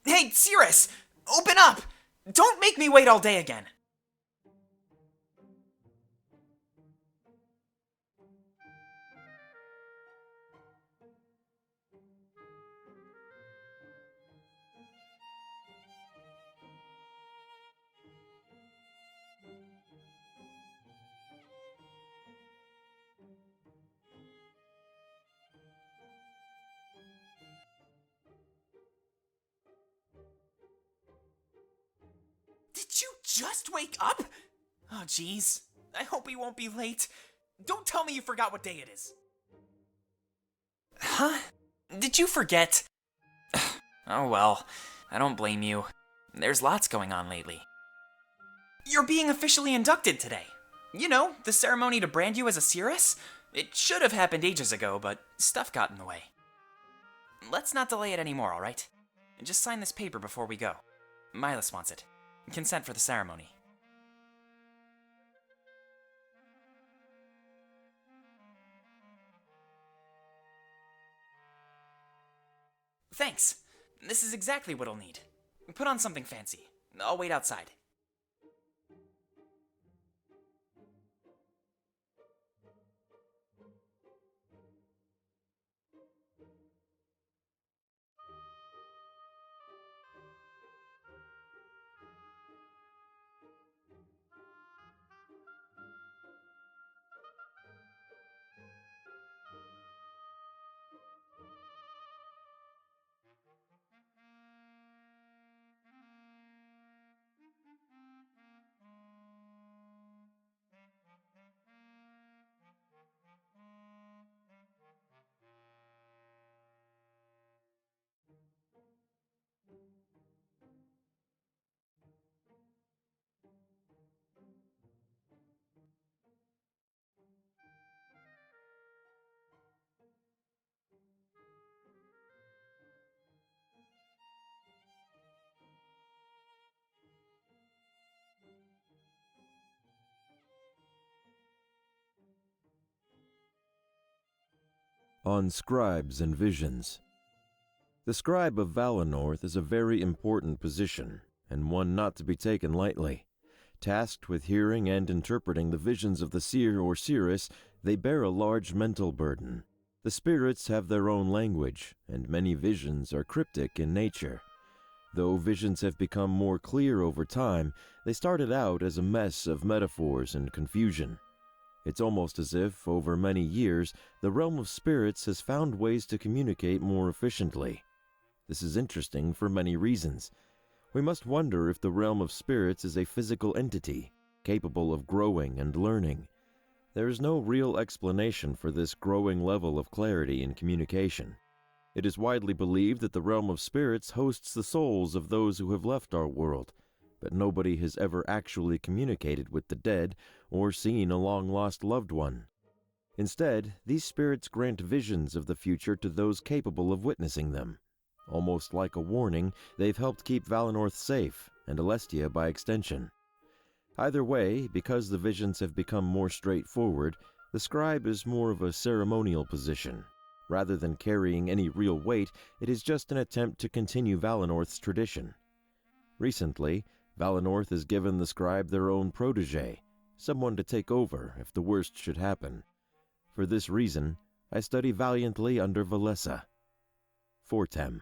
Hey, Cirrus! Open up! Don't make me wait all day again! Did you just wake up? Oh, jeez. I hope we won't be late. Don't tell me you forgot what day it is. Huh? Did you forget? Oh well, I don't blame you. There's lots going on lately. You're being officially inducted today. You know, the ceremony to brand you as a Cirrus? It should have happened ages ago, but stuff got in the way. Let's not delay it anymore, alright? Just sign this paper before we go. Milas wants it. Consent for the ceremony. Thanks. This is exactly what I'll need. Put on something fancy. I'll wait outside. On Scribes and Visions. The Scribe of Valinor is a very important position, and one not to be taken lightly. Tasked with hearing and interpreting the visions of the seer or seeress, they bear a large mental burden. The spirits have their own language, and many visions are cryptic in nature. Though visions have become more clear over time, they started out as a mess of metaphors and confusion. It's almost as if, over many years, the realm of spirits has found ways to communicate more efficiently. This is interesting for many reasons. We must wonder if the realm of spirits is a physical entity, capable of growing and learning. There is no real explanation for this growing level of clarity in communication. It is widely believed that the realm of spirits hosts the souls of those who have left our world, but nobody has ever actually communicated with the dead or seen a long-lost loved one. Instead, these spirits grant visions of the future to those capable of witnessing them. Almost like a warning, they've helped keep Valinor safe, and Alestia by extension. Either way, because the visions have become more straightforward, the scribe is more of a ceremonial position. Rather than carrying any real weight, it is just an attempt to continue Valinor's tradition. Recently, Valinor has given the scribe their own protege, someone to take over if the worst should happen. For this reason, I study valiantly under Valessa. Fortem.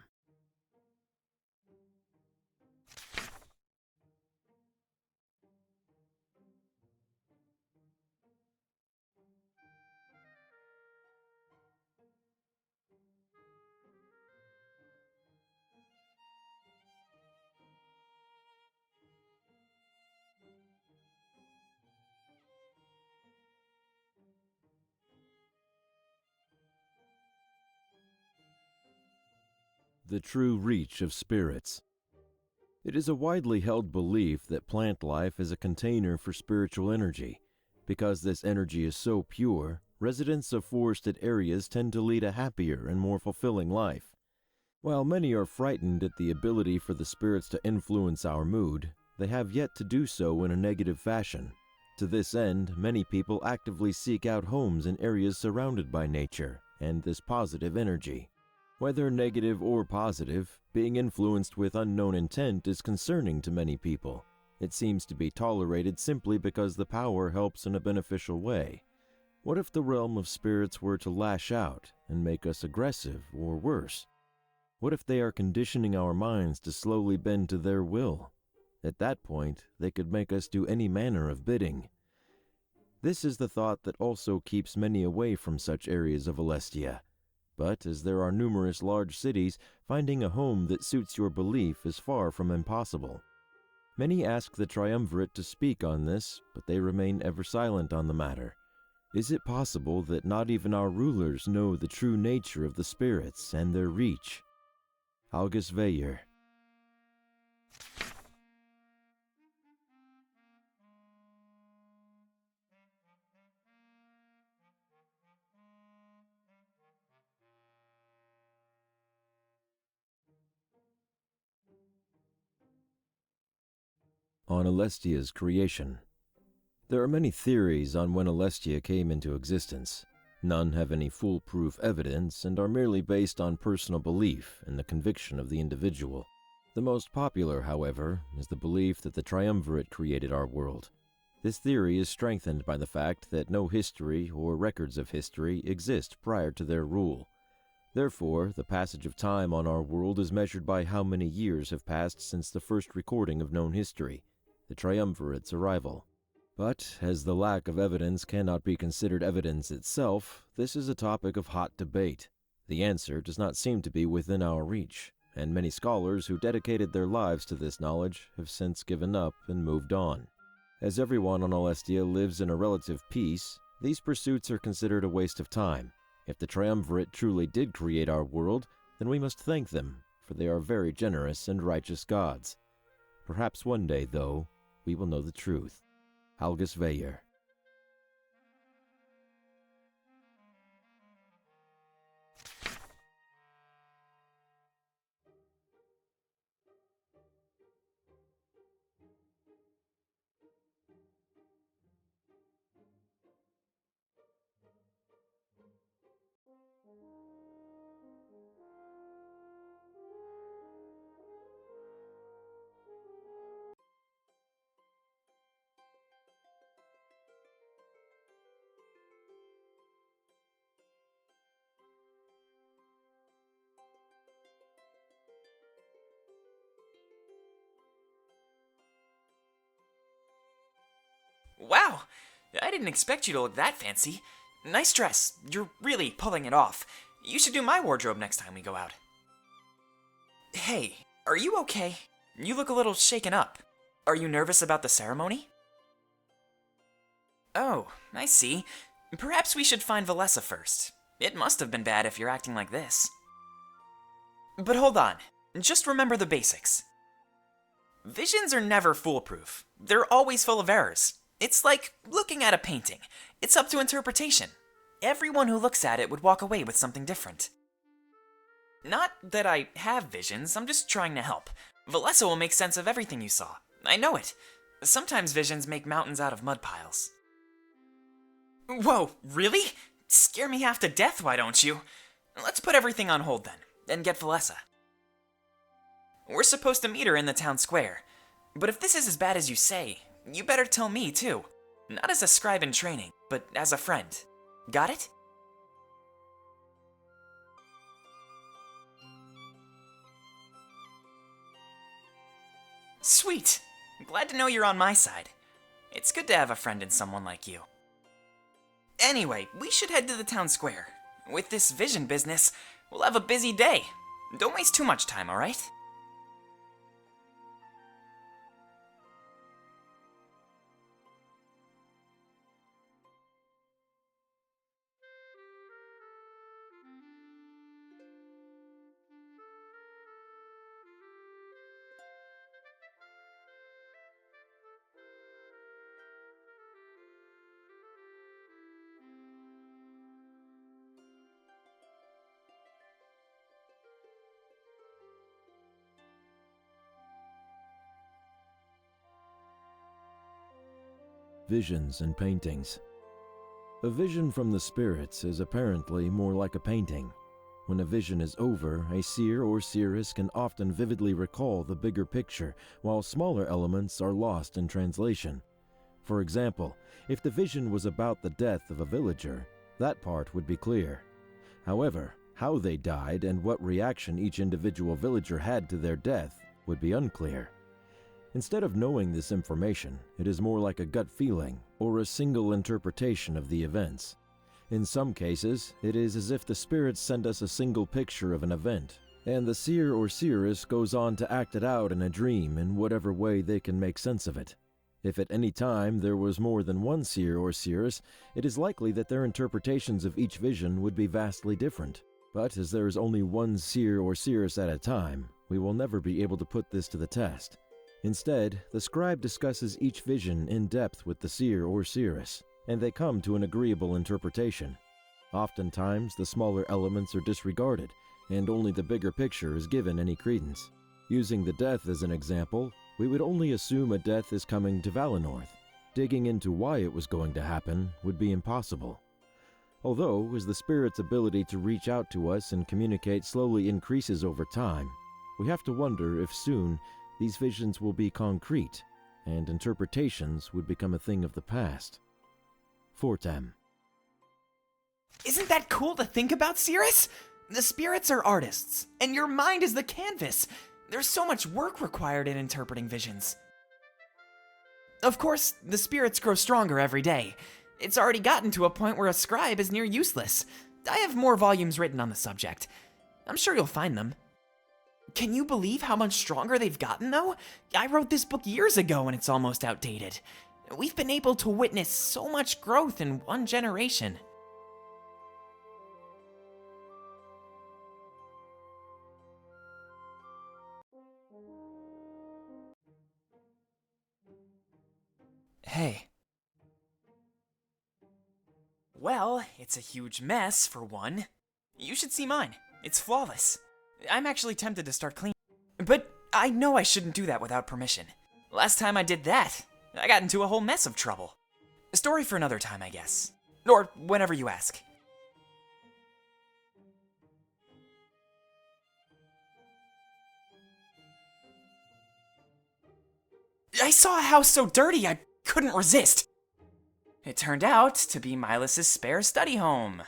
The true reach of spirits. It is a widely held belief that plant life is a container for spiritual energy. Because this energy is so pure, residents of forested areas tend to lead a happier and more fulfilling life. While many are frightened at the ability for the spirits to influence our mood, they have yet to do so in a negative fashion. To this end, many people actively seek out homes in areas surrounded by nature and this positive energy. Whether negative or positive, being influenced with unknown intent is concerning to many people. It seems to be tolerated simply because the power helps in a beneficial way. What if the realm of spirits were to lash out and make us aggressive or worse? What if they are conditioning our minds to slowly bend to their will? At that point, they could make us do any manner of bidding. This is the thought that also keeps many away from such areas of Alestia. But as there are numerous large cities, finding a home that suits your belief is far from impossible. Many ask the Triumvirate to speak on this, but they remain ever silent on the matter. Is it possible that not even our rulers know the true nature of the spirits and their reach? August Veyer. On Alestia's creation. There are many theories on when Alestia came into existence. None have any foolproof evidence and are merely based on personal belief and the conviction of the individual. The most popular, however, is the belief that the Triumvirate created our world. This theory is strengthened by the fact that no history or records of history exist prior to their rule. Therefore, the passage of time on our world is measured by how many years have passed since the first recording of known history, the Triumvirate's arrival. But, as the lack of evidence cannot be considered evidence itself, this is a topic of hot debate. The answer does not seem to be within our reach, and many scholars who dedicated their lives to this knowledge have since given up and moved on. As everyone on Alestia lives in a relative peace, these pursuits are considered a waste of time. If the Triumvirate truly did create our world, then we must thank them, for they are very generous and righteous gods. Perhaps one day, though, we will know the truth. August Veyer. Wow, I didn't expect you to look that fancy. Nice dress. You're really pulling it off. You should do my wardrobe next time we go out. Hey, are you okay? You look a little shaken up. Are you nervous about the ceremony? Oh, I see. Perhaps we should find Valessa first. It must have been bad if you're acting like this. But hold on. Just remember the basics. Visions are never foolproof. They're always full of errors. It's like looking at a painting. It's up to interpretation. Everyone who looks at it would walk away with something different. Not that I have visions, I'm just trying to help. Valessa will make sense of everything you saw. I know it. Sometimes visions make mountains out of mud piles. Whoa, really? Scare me half to death, why don't you? Let's put everything on hold then, and get Valessa. We're supposed to meet her in the town square. But if this is as bad as you say, you better tell me too. Not as a scribe in training, but as a friend. Got it? Sweet. Glad to know you're on my side. It's good to have a friend in someone like you. Anyway, we should head to the town square. With this vision business, we'll have a busy day. Don't waste too much time, alright? Visions and paintings. A vision from the spirits is apparently more like a painting. When a vision is over, a seer or seeress can often vividly recall the bigger picture, while smaller elements are lost in translation. For example, if the vision was about the death of a villager, that part would be clear. However, how they died and what reaction each individual villager had to their death would be unclear. Instead of knowing this information, it is more like a gut feeling or a single interpretation of the events. In some cases, it is as if the spirits send us a single picture of an event, and the seer or seeress goes on to act it out in a dream in whatever way they can make sense of it. If at any time there was more than one seer or seeress, it is likely that their interpretations of each vision would be vastly different. But as there is only one seer or seeress at a time, we will never be able to put this to the test. Instead, the scribe discusses each vision in depth with the seer or seeress, and they come to an agreeable interpretation. Oftentimes, the smaller elements are disregarded, and only the bigger picture is given any credence. Using the death as an example, we would only assume a death is coming to Valinor. Digging into why it was going to happen would be impossible. Although, as the spirit's ability to reach out to us and communicate slowly increases over time, we have to wonder if soon these visions will be concrete, and interpretations would become a thing of the past. Fortem. Isn't that cool to think about, Cirrus? The spirits are artists, and your mind is the canvas. There's so much work required in interpreting visions. Of course, the spirits grow stronger every day. It's already gotten to a point where a scribe is near useless. I have more volumes written on the subject. I'm sure you'll find them. Can you believe how much stronger they've gotten, though? I wrote this book years ago and it's almost outdated. We've been able to witness so much growth in one generation. Hey. Well, it's a huge mess, for one. You should see mine. It's flawless. I'm actually tempted to start cleaning. But I know I shouldn't do that without permission. Last time I did that, I got into a whole mess of trouble. A story for another time, I guess. Or whenever you ask. I saw a house so dirty I couldn't resist. It turned out to be Milus's spare study home.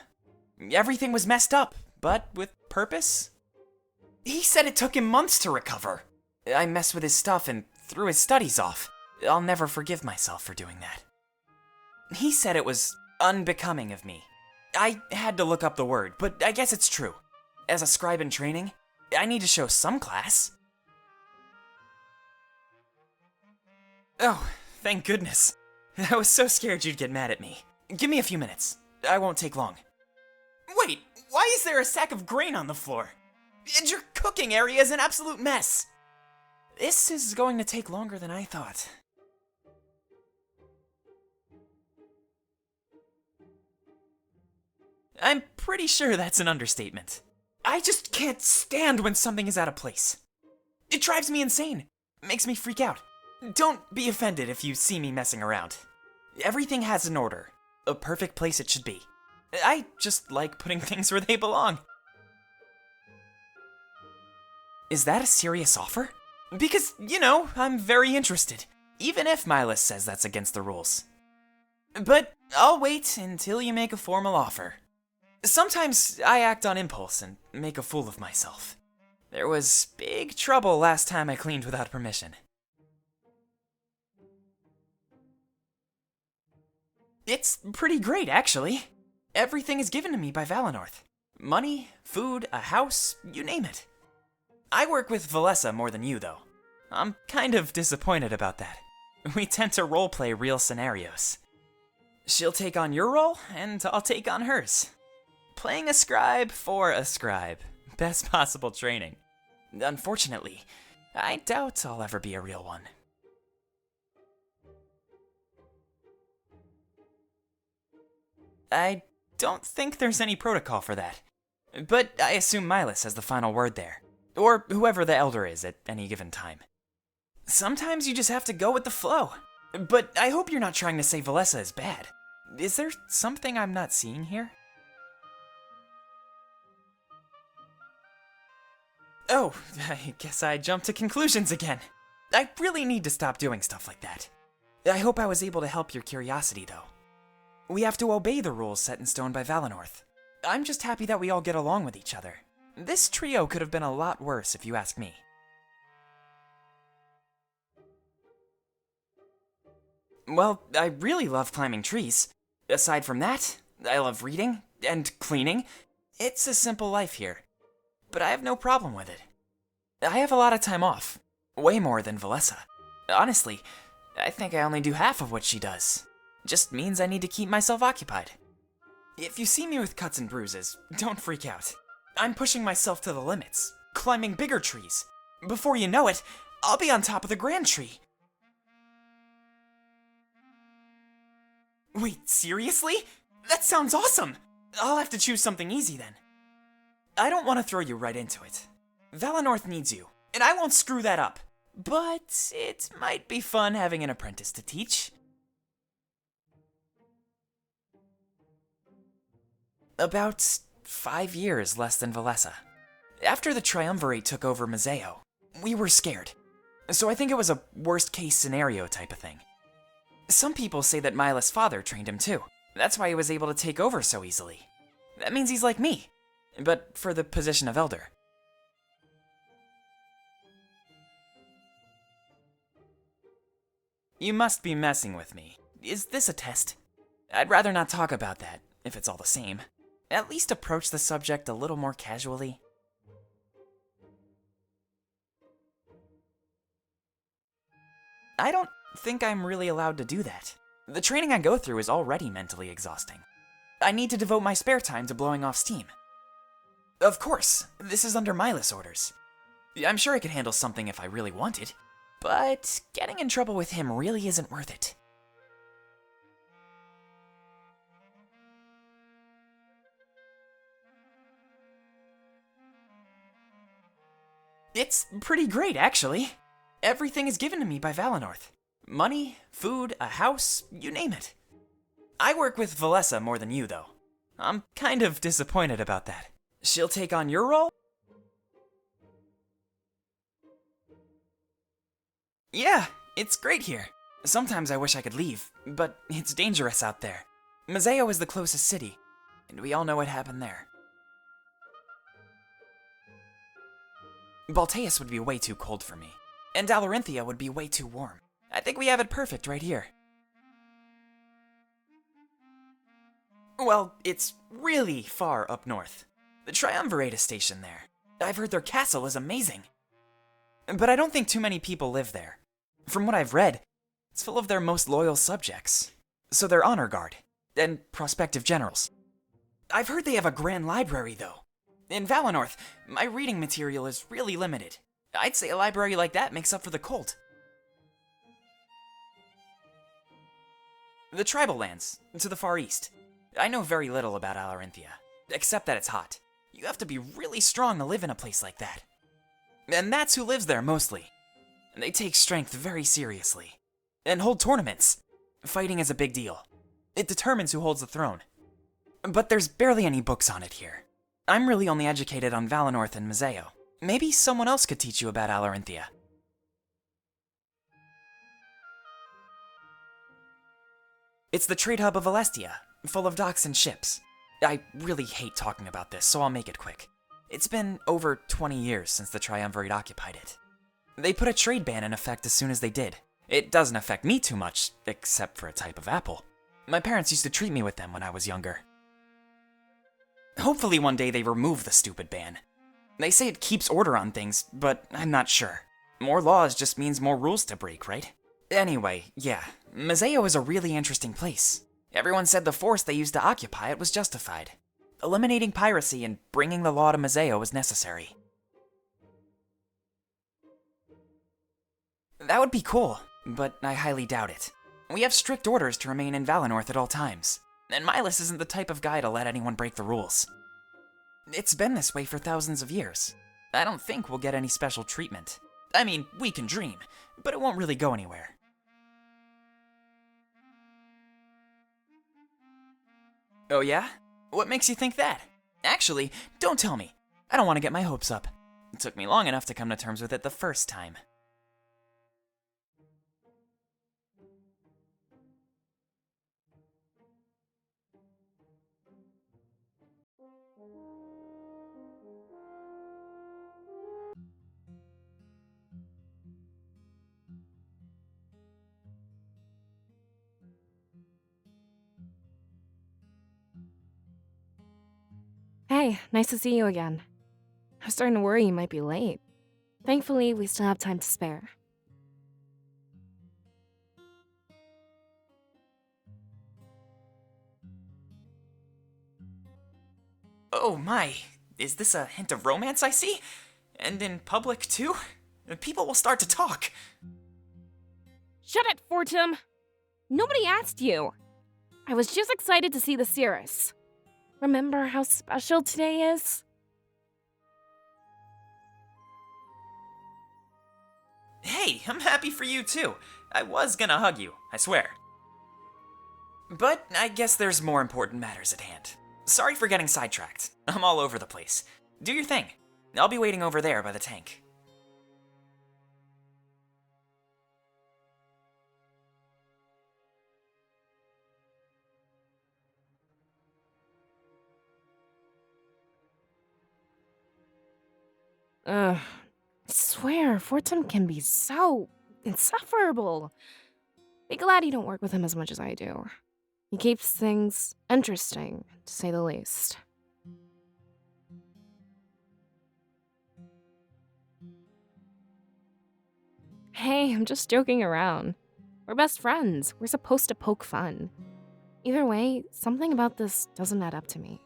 Everything was messed up, but with purpose. He said it took him months to recover. I messed with his stuff and threw his studies off. I'll never forgive myself for doing that. He said it was unbecoming of me. I had to look up the word, but I guess it's true. As a scribe in training, I need to show some class. Oh, thank goodness. I was so scared you'd get mad at me. Give me a few minutes. I won't take long. Wait, why is there a sack of grain on the floor? And your cooking area is an absolute mess. This is going to take longer than I thought. I'm pretty sure that's an understatement. I just can't stand when something is out of place. It drives me insane. Makes me freak out. Don't be offended if you see me messing around. Everything has an order. A perfect place it should be. I just like putting things where they belong. Is that a serious offer? Because, you know, I'm very interested, even if Milus says that's against the rules. But I'll wait until you make a formal offer. Sometimes I act on impulse and make a fool of myself. There was big trouble last time I cleaned without permission. It's pretty great, actually. Everything is given to me by Valinor. Money, food, a house, you name it. I work with Valessa more than you, though. I'm kind of disappointed about that. We tend to roleplay real scenarios. She'll take on your role, and I'll take on hers. Playing a scribe for a scribe. Best possible training. Unfortunately, I doubt I'll ever be a real one. I don't think there's any protocol for that. But I assume Milus has the final word there. Or whoever the elder is at any given time. Sometimes you just have to go with the flow. But I hope you're not trying to say Valessa is bad. Is there something I'm not seeing here? Oh, I guess I jumped to conclusions again. I really need to stop doing stuff like that. I hope I was able to help your curiosity, though. We have to obey the rules set in stone by Valinor. I'm just happy that we all get along with each other. This trio could have been a lot worse, if you ask me. Well, I really love climbing trees. Aside from that, I love reading and cleaning. It's a simple life here. But I have no problem with it. I have a lot of time off. Way more than Valessa. Honestly, I think I only do half of what she does. Just means I need to keep myself occupied. If you see me with cuts and bruises, don't freak out. I'm pushing myself to the limits, climbing bigger trees. Before you know it, I'll be on top of the Grand Tree. Wait, seriously? That sounds awesome! I'll have to choose something easy then. I don't want to throw you right into it. Valinor needs you, and I won't screw that up. But it might be fun having an apprentice to teach. About 5 years less than Valessa. After the Triumvirate took over Mazeo, we were scared. So I think it was a worst-case scenario type of thing. Some people say that Mila's father trained him too. That's why he was able to take over so easily. That means he's like me, but for the position of Elder. You must be messing with me. Is this a test? I'd rather not talk about that, if it's all the same. At least approach the subject a little more casually. I don't think I'm really allowed to do that. The training I go through is already mentally exhausting. I need to devote my spare time to blowing off steam. Of course, this is under Milas' orders. I'm sure I could handle something if I really wanted, but getting in trouble with him really isn't worth it. It's pretty great, actually. Everything is given to me by Valinor. Money, food, a house, you name it. I work with Valessa more than you, though. I'm kind of disappointed about that. She'll take on your role? Yeah, it's great here. Sometimes I wish I could leave, but it's dangerous out there. Mazeo is the closest city, and we all know what happened there. Balteus would be way too cold for me, and Dalarinthia would be way too warm. I think we have it perfect right here. Well, it's really far up north. The Triumvirate is stationed there. I've heard their castle is amazing. But I don't think too many people live there. From what I've read, it's full of their most loyal subjects. So they're honor guard, and prospective generals. I've heard they have a grand library, though. In Valinor, my reading material is really limited. I'd say a library like that makes up for the cold. The tribal lands, to the far east. I know very little about Alarinthia, except that it's hot. You have to be really strong to live in a place like that. And that's who lives there mostly. They take strength very seriously, and hold tournaments. Fighting is a big deal. It determines who holds the throne. But there's barely any books on it here. I'm really only educated on Valinor and Mazeo. Maybe someone else could teach you about Alarinthia. It's the trade hub of Alestia, full of docks and ships. I really hate talking about this, so I'll make it quick. It's been over 20 years since the Triumvirate occupied it. They put a trade ban in effect as soon as they did. It doesn't affect me too much, except for a type of apple. My parents used to treat me with them when I was younger. Hopefully one day they remove the stupid ban. They say it keeps order on things, but I'm not sure. More laws just means more rules to break, right? Anyway, yeah, Mazeo is a really interesting place. Everyone said the force they used to occupy it was justified. Eliminating piracy and bringing the law to Mazeo was necessary. That would be cool, but I highly doubt it. We have strict orders to remain in Valinor at all times, and Milas isn't the type of guy to let anyone break the rules. It's been this way for thousands of years. I don't think we'll get any special treatment. I mean, we can dream, but it won't really go anywhere. Oh yeah? What makes you think that? Actually, don't tell me. I don't want to get my hopes up. It took me long enough to come to terms with it the first time. Hey, nice to see you again. I was starting to worry you might be late. Thankfully, we still have time to spare. Oh my, is this a hint of romance I see? And in public too? People will start to talk. Shut it, Fortum! Nobody asked you! I was just excited to see the Cirrus. Remember how special today is? Hey, I'm happy for you too. I was gonna hug you, I swear. But I guess there's more important matters at hand. Sorry for getting sidetracked. I'm all over the place. Do your thing. I'll be waiting over there by the tank. Ugh. I swear, Fortum can be so insufferable. Be glad you don't work with him as much as I do. He keeps things interesting, to say the least. Hey, I'm just joking around. We're best friends. We're supposed to poke fun. Either way, something about this doesn't add up to me.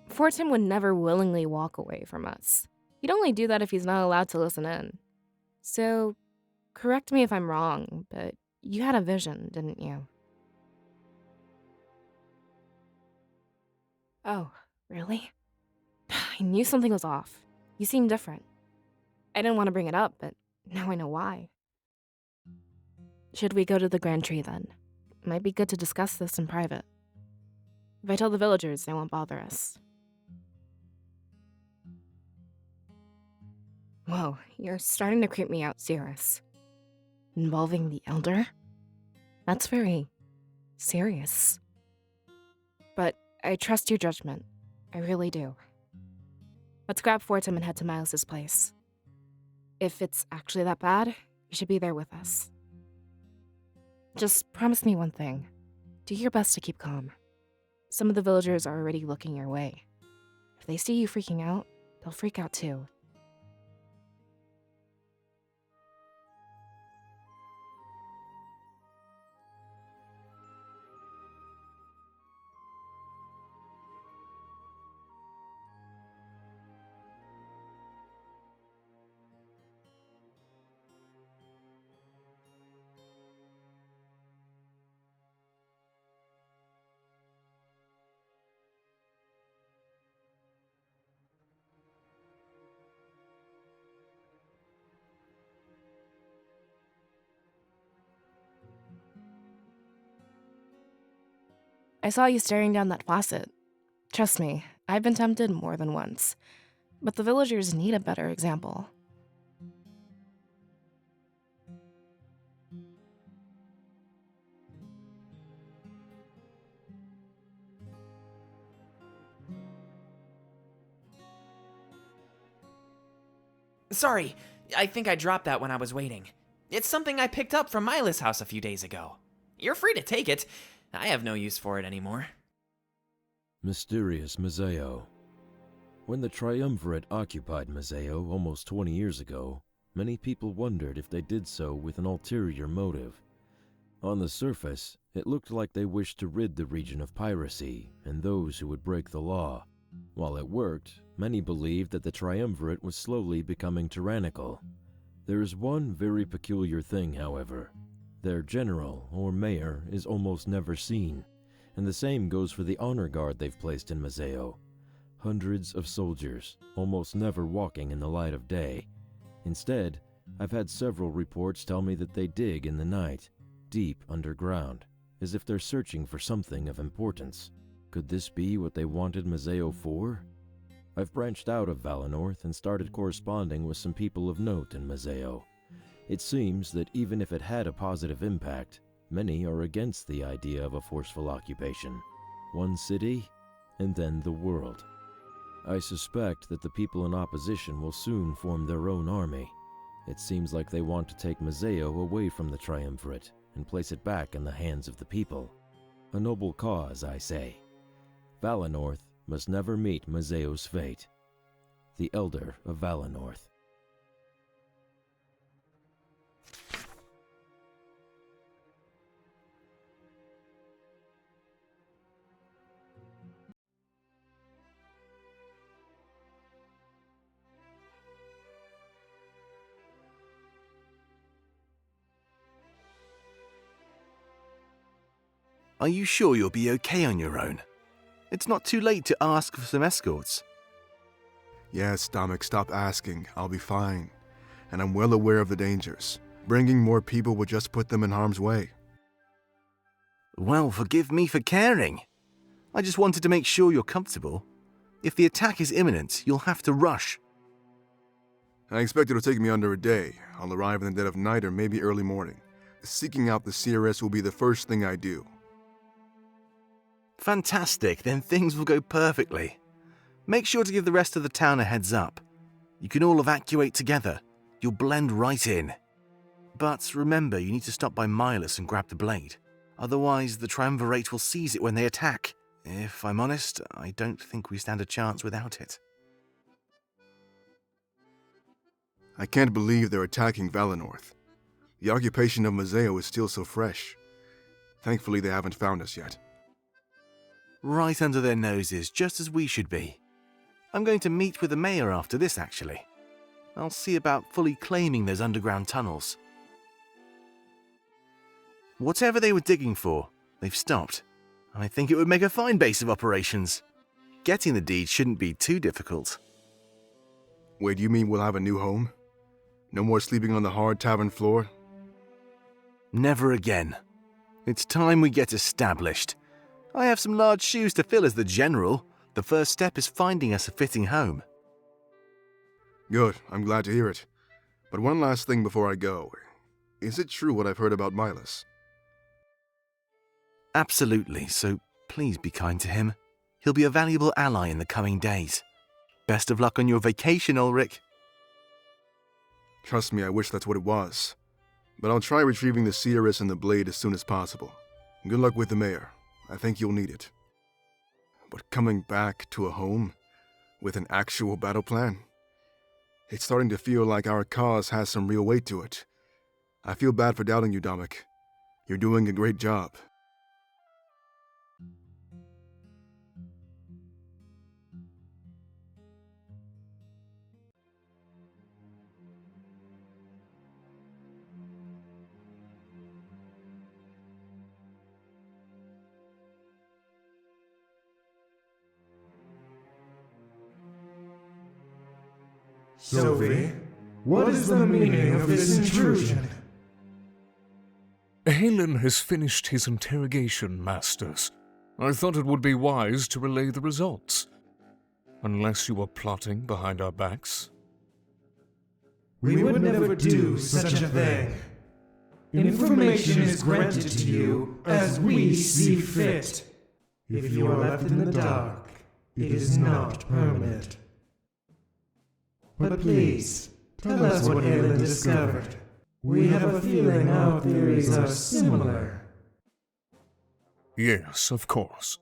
Fortum would never willingly walk away from us. He'd only do that if he's not allowed to listen in. So, correct me if I'm wrong, but you had a vision, didn't you? Oh, really? I knew something was off. You seemed different. I didn't want to bring it up, but now I know why. Should we go to the Grand Tree then? It might be good to discuss this in private. If I tell the villagers, they won't bother us. Whoa, you're starting to creep me out, Cirrus. Involving the Elder? That's very serious. But I trust your judgment. I really do. Let's grab Fortum and head to Miles' place. If it's actually that bad, you should be there with us. Just promise me one thing. Do your best to keep calm. Some of the villagers are already looking your way. If they see you freaking out, they'll freak out too. I saw you staring down that faucet. Trust me, I've been tempted more than once. But the villagers need a better example. Sorry, I think I dropped that when I was waiting. It's something I picked up from Mila's house a few days ago. You're free to take it. I have no use for it anymore. Mysterious Mazeo. When the Triumvirate occupied Mazeo almost 20 years ago, many people wondered if they did so with an ulterior motive. On the surface, it looked like they wished to rid the region of piracy and those who would break the law. While it worked, many believed that the Triumvirate was slowly becoming tyrannical. There is one very peculiar thing, however. Their general, or mayor, is almost never seen, and the same goes for the honor guard they've placed in Mazeo. Hundreds of soldiers, almost never walking in the light of day. Instead, I've had several reports tell me that they dig in the night, deep underground, as if they're searching for something of importance. Could this be what they wanted Mazeo for? I've branched out of Valinor and started corresponding with some people of note in Mazeo. It seems that even if it had a positive impact, many are against the idea of a forceful occupation. One city, and then the world. I suspect that the people in opposition will soon form their own army. It seems like they want to take Mazeo away from the Triumvirate and place it back in the hands of the people. A noble cause, I say. Valinor must never meet Mazeo's fate. The Elder of Valinor. Are you sure you'll be okay on your own? It's not too late to ask for some escorts. Yes, Dominic, stop asking. I'll be fine. And I'm well aware of the dangers. Bringing more people would just put them in harm's way. Well, forgive me for caring. I just wanted to make sure you're comfortable. If the attack is imminent, you'll have to rush. I expect it'll take me under a day. I'll arrive in the dead of night or maybe early morning. Seeking out the CRS will be the first thing I do. Fantastic, then things will go perfectly. Make sure to give the rest of the town a heads up. You can all evacuate together. You'll blend right in. But remember, you need to stop by Milas and grab the blade. Otherwise, the Triumvirate will seize it when they attack. If I'm honest, I don't think we stand a chance without it. I can't believe they're attacking Valinor. The occupation of Mazeo is still so fresh. Thankfully, they haven't found us yet. Right under their noses, just as we should be. I'm going to meet with the mayor after this, actually. I'll see about fully claiming those underground tunnels. Whatever they were digging for, they've stopped. I think it would make a fine base of operations. Getting the deed shouldn't be too difficult. Wait, you mean we'll have a new home? No more sleeping on the hard tavern floor? Never again. It's time we get established. I have some large shoes to fill as the general. The first step is finding us a fitting home. Good, I'm glad to hear it. But one last thing before I go. Is it true what I've heard about Milas? Absolutely, so please be kind to him. He'll be a valuable ally in the coming days. Best of luck on your vacation, Ulrich. Trust me, I wish that's what it was. But I'll try retrieving the CRS and the blade as soon as possible. Good luck with the mayor. I think you'll need it. But coming back to a home with an actual battle plan? It's starting to feel like our cause has some real weight to it. I feel bad for doubting you, Dominic. You're doing a great job. Sylvie, what is the meaning of this intrusion? Halen has finished his interrogation, Masters. I thought it would be wise to relay the results. Unless you are plotting behind our backs. We would never do such a thing. Information is granted to you as we see fit. If you are left in the dark, it is not permanent. But please, tell us what Halen discovered. We have a feeling our theories are similar. Yes, of course.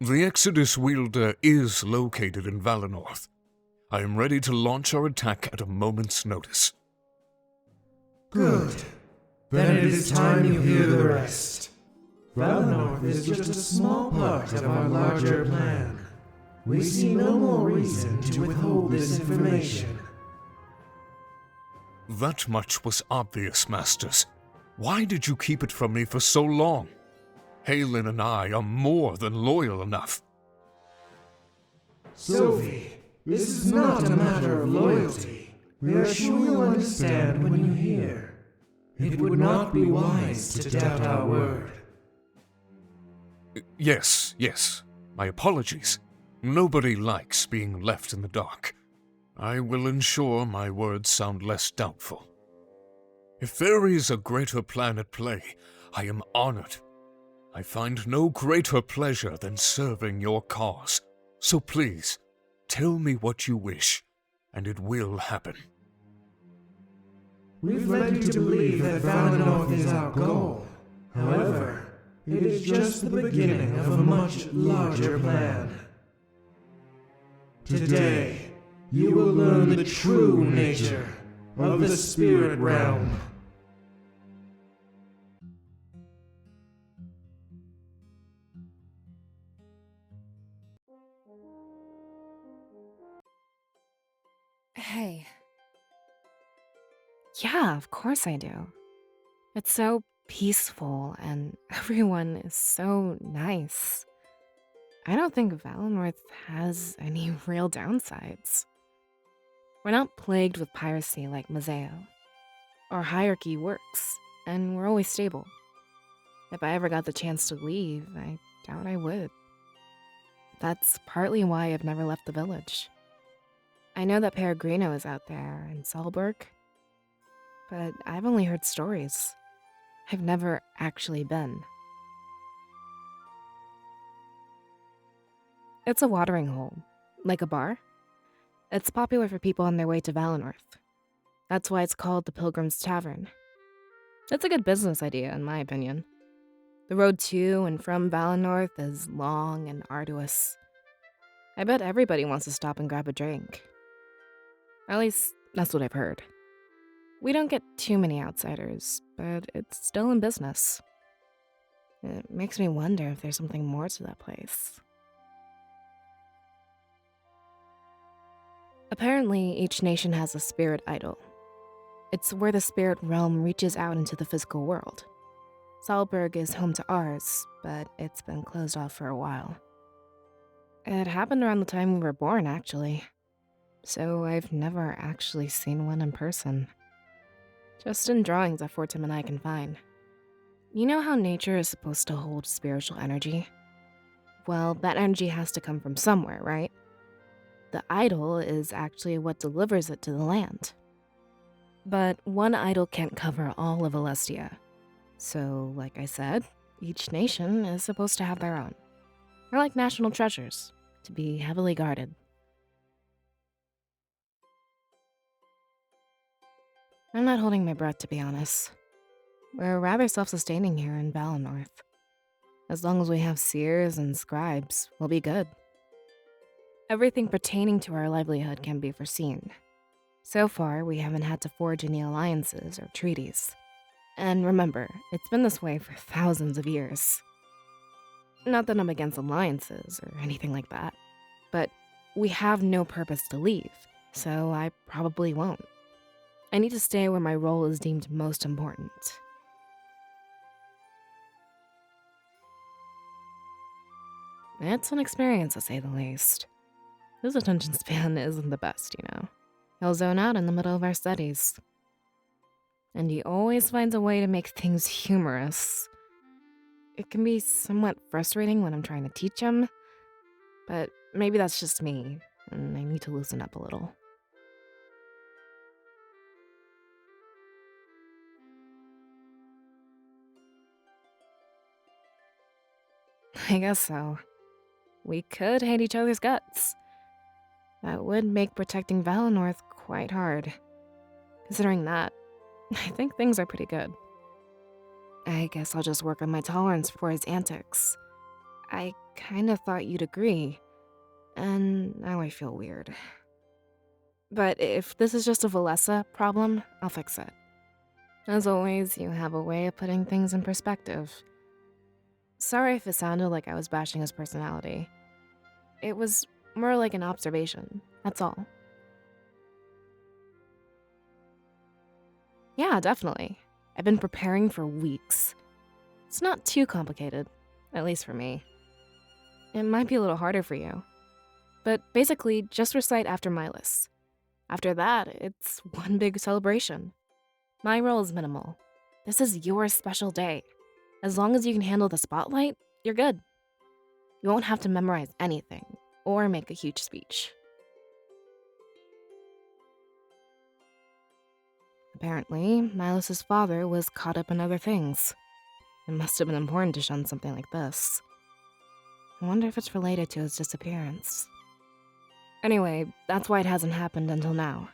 The Exodus wielder is located in Valinor. I am ready to launch our attack at a moment's notice. Good. Then it is time you hear the rest. Valinor is just a small part of our larger plan. We see no more reason to withhold this information. That much was obvious, Masters. Why did you keep it from me for so long? Halen and I are more than loyal enough. Sophie, this is not a matter of loyalty. We are sure you'll understand when you hear. It would not be wise to doubt our word. Yes. My apologies. Nobody likes being left in the dark. I will ensure my words sound less doubtful. If there is a greater plan at play, I am honored. I find no greater pleasure than serving your cause. So please, tell me what you wish, and it will happen. We've led you to believe that Valinor is our goal. However, it is just the beginning of a much larger plan. Today, you will learn the true nature of the spirit realm. Hey. Yeah, of course I do. It's so peaceful and everyone is so nice. I don't think Valinor has any real downsides. We're not plagued with piracy like Mazeo. Our hierarchy works, and we're always stable. If I ever got the chance to leave, I doubt I would. That's partly why I've never left the village. I know that Peregrino is out there in Salberg, but I've only heard stories. I've never actually been. It's a watering hole, like a bar. It's popular for people on their way to Valinor. That's why it's called the Pilgrim's Tavern. It's a good business idea, in my opinion. The road to and from Valinor is long and arduous. I bet everybody wants to stop and grab a drink. At least, that's what I've heard. We don't get too many outsiders, but it's still in business. It makes me wonder if there's something more to that place. Apparently, each nation has a spirit idol. It's where the spirit realm reaches out into the physical world. Salberg is home to ours, but it's been closed off for a while. It happened around the time we were born, actually. So I've never actually seen one in person. Just in drawings that Fortim and I can find. You know how nature is supposed to hold spiritual energy? Well, that energy has to come from somewhere, right? The idol is actually what delivers it to the land. But one idol can't cover all of Alestia. So, like I said, each nation is supposed to have their own. They're like national treasures, to be heavily guarded. I'm not holding my breath, to be honest. We're rather self-sustaining here in Valinor. As long as we have seers and scribes, we'll be good. Everything pertaining to our livelihood can be foreseen. So far, we haven't had to forge any alliances or treaties. And remember, it's been this way for thousands of years. Not that I'm against alliances or anything like that, but we have no purpose to leave, so I probably won't. I need to stay where my role is deemed most important. It's an experience, to say the least. His attention span isn't the best, you know. He'll zone out in the middle of our studies. And he always finds a way to make things humorous. It can be somewhat frustrating when I'm trying to teach him, but maybe that's just me, and I need to loosen up a little. I guess so. We could hate each other's guts. That would make protecting Valinor quite hard. Considering that, I think things are pretty good. I guess I'll just work on my tolerance for his antics. I kinda thought you'd agree, and now I feel weird. But if this is just a Valessa problem, I'll fix it. As always, you have a way of putting things in perspective. Sorry if it sounded like I was bashing his personality. It was more like an observation, that's all. Yeah, definitely. I've been preparing for weeks. It's not too complicated, at least for me. It might be a little harder for you. But basically, just recite after my list. After that, it's one big celebration. My role is minimal. This is your special day. As long as you can handle the spotlight, you're good. You won't have to memorize anything. or make a huge speech. Apparently, Milus's father was caught up in other things. It must have been important to shun something like this. I wonder if it's related to his disappearance. Anyway, that's why it hasn't happened until now.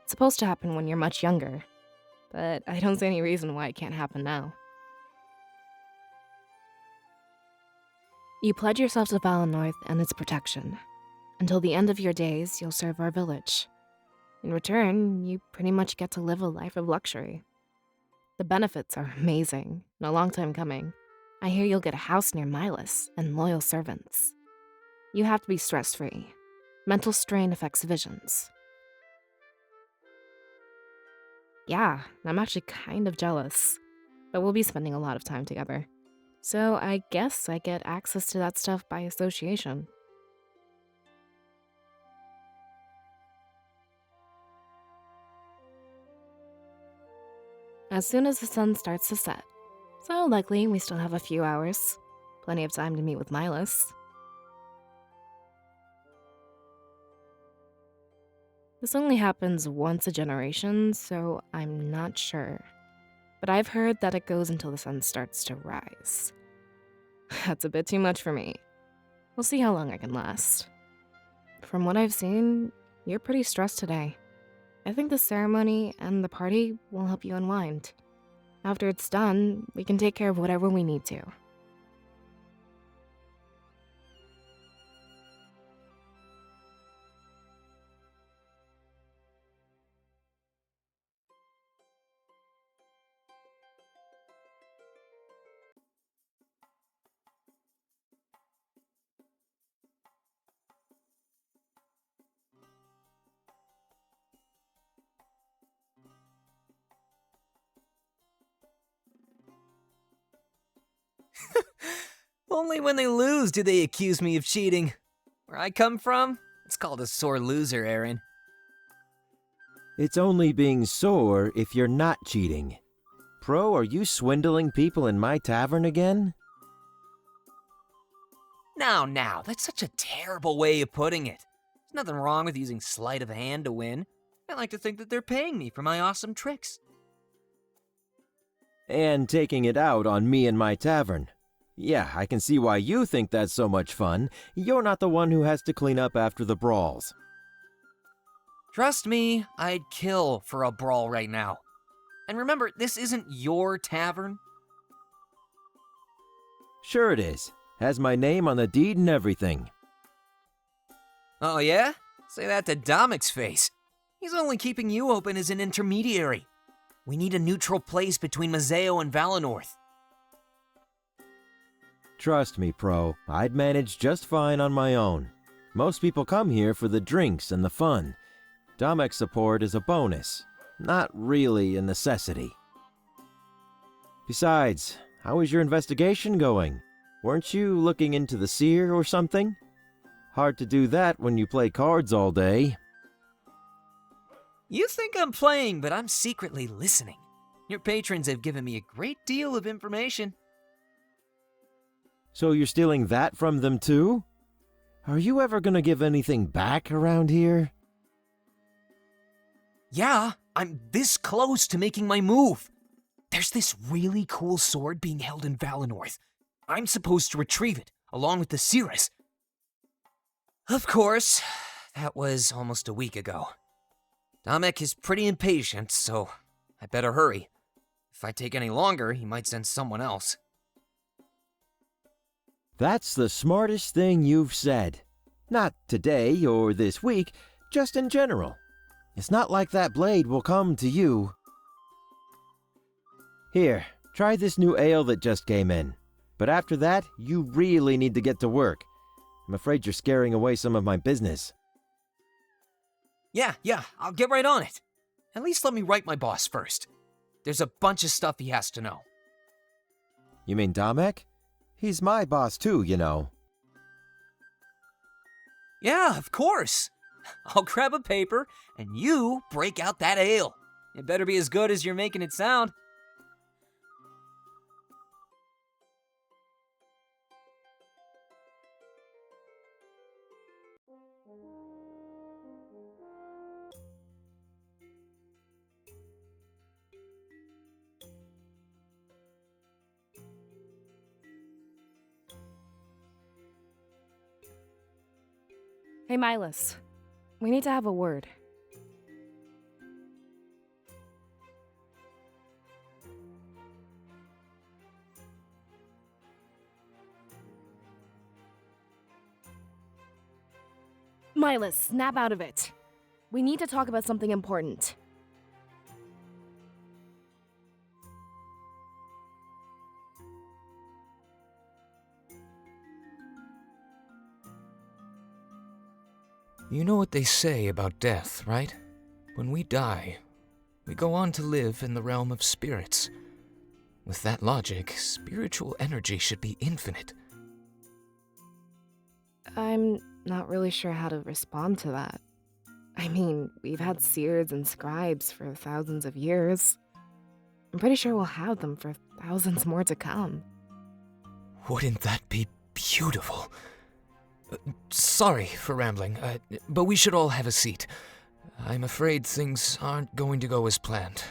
It's supposed to happen when you're much younger, but I don't see any reason why it can't happen now. You pledge yourself to Valinor and its protection. Until the end of your days, you'll serve our village. In return, you pretty much get to live a life of luxury. The benefits are amazing, and a long time coming. I hear you'll get a house near Milus and loyal servants. You have to be stress-free. Mental strain affects visions. Yeah, I'm actually kind of jealous, but we'll be spending a lot of time together. So I guess I get access to that stuff by association. As soon as the sun starts to set, so likely we still have a few hours. Plenty of time to meet with Milus. This only happens once a generation, so I'm not sure. But I've heard that it goes until the sun starts to rise. That's a bit too much for me. We'll see how long I can last. From what I've seen, you're pretty stressed today. I think the ceremony and the party will help you unwind. After it's done, we can take care of whatever we need to. Only when they lose do they accuse me of cheating. Where I come from, it's called a sore loser, Aaron. It's only being sore if you're not cheating. Pro, are you swindling people in my tavern again? Now, that's such a terrible way of putting it. There's nothing wrong with using sleight of hand to win. I like to think that they're paying me for my awesome tricks. And taking it out on me and my tavern. Yeah, I can see why you think that's so much fun. You're not the one who has to clean up after the brawls. Trust me, I'd kill for a brawl right now. And remember, this isn't your tavern. Sure it is. Has my name on the deed and everything. Oh yeah? Say that to Domic's face. He's only keeping you open as an intermediary. We need a neutral place between Mazeo and Valinor. Trust me, Pro, I'd manage just fine on my own. Most people come here for the drinks and the fun. Domic's support is a bonus, not really a necessity. Besides, how is your investigation going? Weren't you looking into the seer or something? Hard to do that when you play cards all day. You think I'm playing, but I'm secretly listening. Your patrons have given me a great deal of information. So you're stealing that from them too? Are you ever gonna give anything back around here? Yeah, I'm this close to making my move. There's this really cool sword being held in Valinor. I'm supposed to retrieve it, along with the Cirrus. Of course, that was almost a week ago. Domic is pretty impatient, so I better hurry. If I take any longer, he might send someone else. That's the smartest thing you've said. Not today or this week, just in general. It's not like that blade will come to you. Here, try this new ale that just came in. But after that, you really need to get to work. I'm afraid you're scaring away some of my business. Yeah, I'll get right on it. At least let me write my boss first. There's a bunch of stuff he has to know. You mean Domek? He's my boss too, you know. Yeah, of course. I'll grab a paper, and you break out that ale. It better be as good as you're making it sound. Hey, Milas. We need to have a word. Milas, snap out of it. We need to talk about something important. You know what they say about death, right? When we die, we go on to live in the realm of spirits. With that logic, spiritual energy should be infinite. I'm not really sure how to respond to that. I mean, we've had seers and scribes for thousands of years. I'm pretty sure we'll have them for thousands more to come. Wouldn't that be beautiful? Sorry for rambling, but we should all have a seat. I'm afraid things aren't going to go as planned.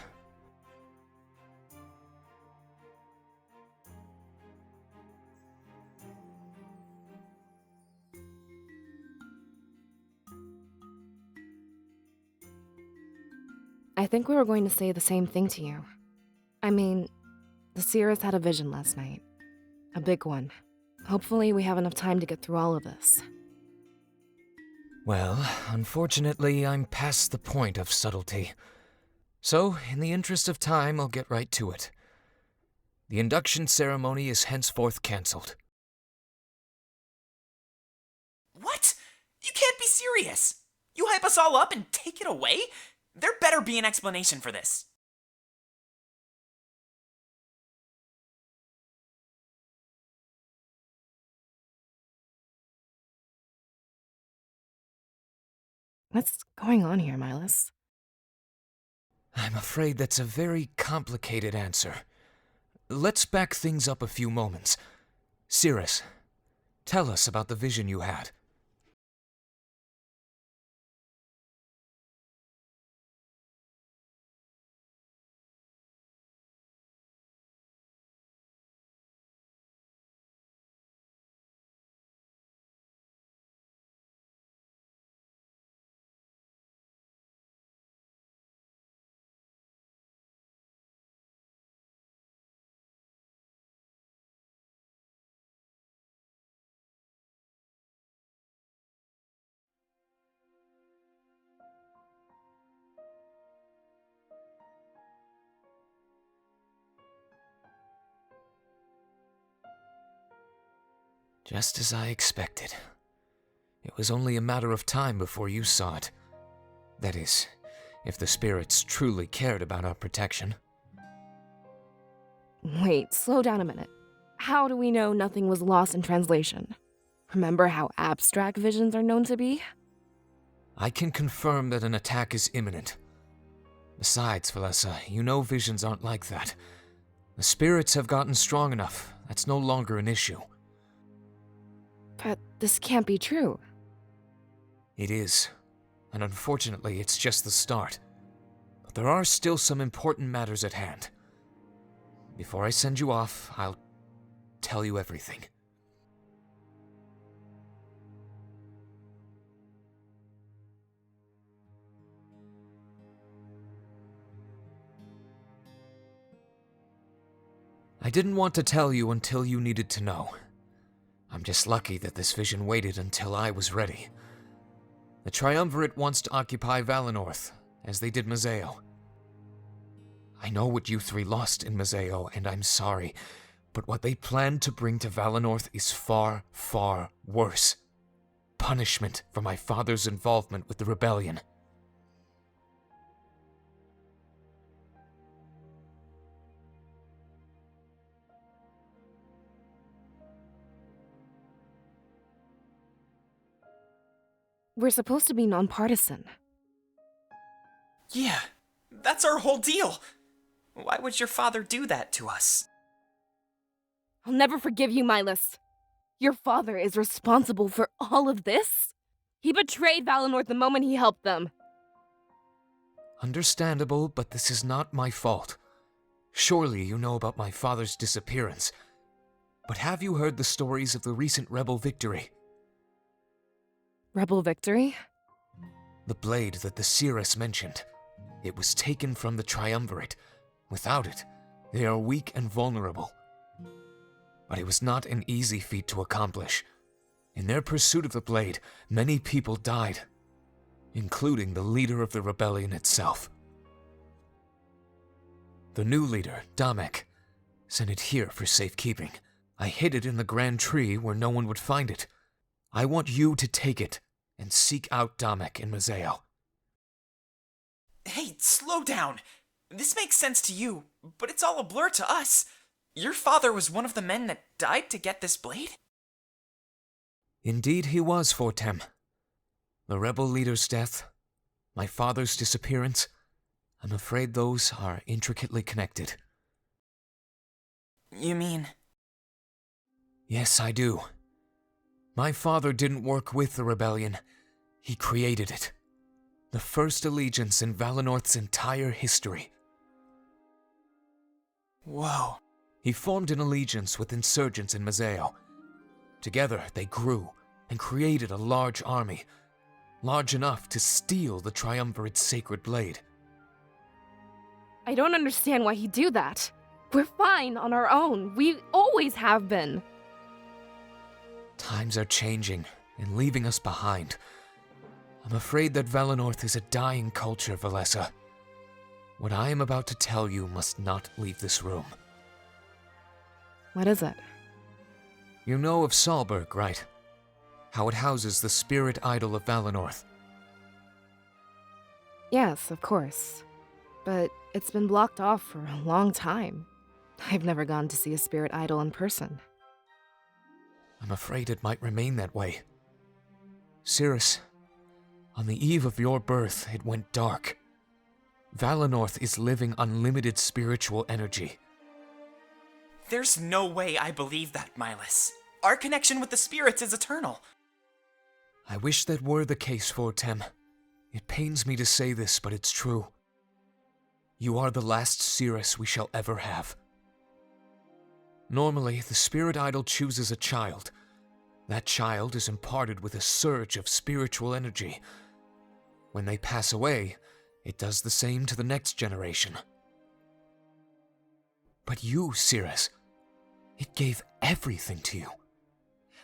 I think we were going to say the same thing to you. I mean, the seers had a vision last night. A big one. Hopefully we have enough time to get through all of this. Well, unfortunately, I'm past the point of subtlety. So, in the interest of time, I'll get right to it. The induction ceremony is henceforth cancelled. What? You can't be serious! You hype us all up and take it away? There better be an explanation for this. What's going on here, Milas? I'm afraid that's a very complicated answer. Let's back things up a few moments. Cirrus, tell us about the vision you had. Just as I expected. It was only a matter of time before you saw it. That is, if the spirits truly cared about our protection. Wait, slow down a minute. How do we know nothing was lost in translation? Remember how abstract visions are known to be? I can confirm that an attack is imminent. Besides, Valessa, you know visions aren't like that. The spirits have gotten strong enough. That's no longer an issue. But this can't be true. It is. And unfortunately, it's just the start. But there are still some important matters at hand. Before I send you off, I'll tell you everything. I didn't want to tell you until you needed to know. I'm just lucky that this vision waited until I was ready. The Triumvirate wants to occupy Valenorth, as they did Mazeo. I know what you three lost in Mazeo, and I'm sorry, but what they plan to bring to Valenorth is far, far worse. Punishment for my father's involvement with the rebellion. We're supposed to be nonpartisan. Yeah, that's our whole deal. Why would your father do that to us? I'll never forgive you, Milas. Your father is responsible for all of this? He betrayed Valenorth the moment he helped them. Understandable, but this is not my fault. Surely you know about my father's disappearance. But have you heard the stories of the recent rebel victory? Rebel victory? The blade that the seeress mentioned. It was taken from the triumvirate. Without it, they are weak and vulnerable. But it was not an easy feat to accomplish. In their pursuit of the blade, many people died, including the leader of the rebellion itself. The new leader, Damek, sent it here for safekeeping. I hid it in the grand tree where no one would find it. I want you to take it and seek out Damek in Mazeo. Hey, slow down. This makes sense to you, but it's all a blur to us. Your father was one of the men that died to get this blade? Indeed he was, Fortem. The rebel leader's death, my father's disappearance, I'm afraid those are intricately connected. You mean? Yes, I do. My father didn't work with the rebellion. He created it. The first allegiance in Valenorth's entire history. Whoa. He formed an allegiance with insurgents in Mazeo. Together, they grew and created a large army, large enough to steal the Triumvirate's sacred blade. I don't understand why he'd do that. We're fine on our own. We always have been. Times are changing and leaving us behind. I'm afraid that Valenorth is a dying culture, Valessa. What I am about to tell you must not leave this room. What is it? You know of Salberg, right? How it houses the spirit idol of Valenorth. Yes, of course. But it's been blocked off for a long time. I've never gone to see a spirit idol in person. I'm afraid it might remain that way. Cirrus, on the eve of your birth, it went dark. Valenorth is living unlimited spiritual energy. There's no way I believe that, Milas. Our connection with the spirits is eternal. I wish that were the case, Fortem. It pains me to say this, but it's true. You are the last Cirrus we shall ever have. Normally, the spirit idol chooses a child. That child is imparted with a surge of spiritual energy. When they pass away, it does the same to the next generation. But you, Cirrus, it gave everything to you.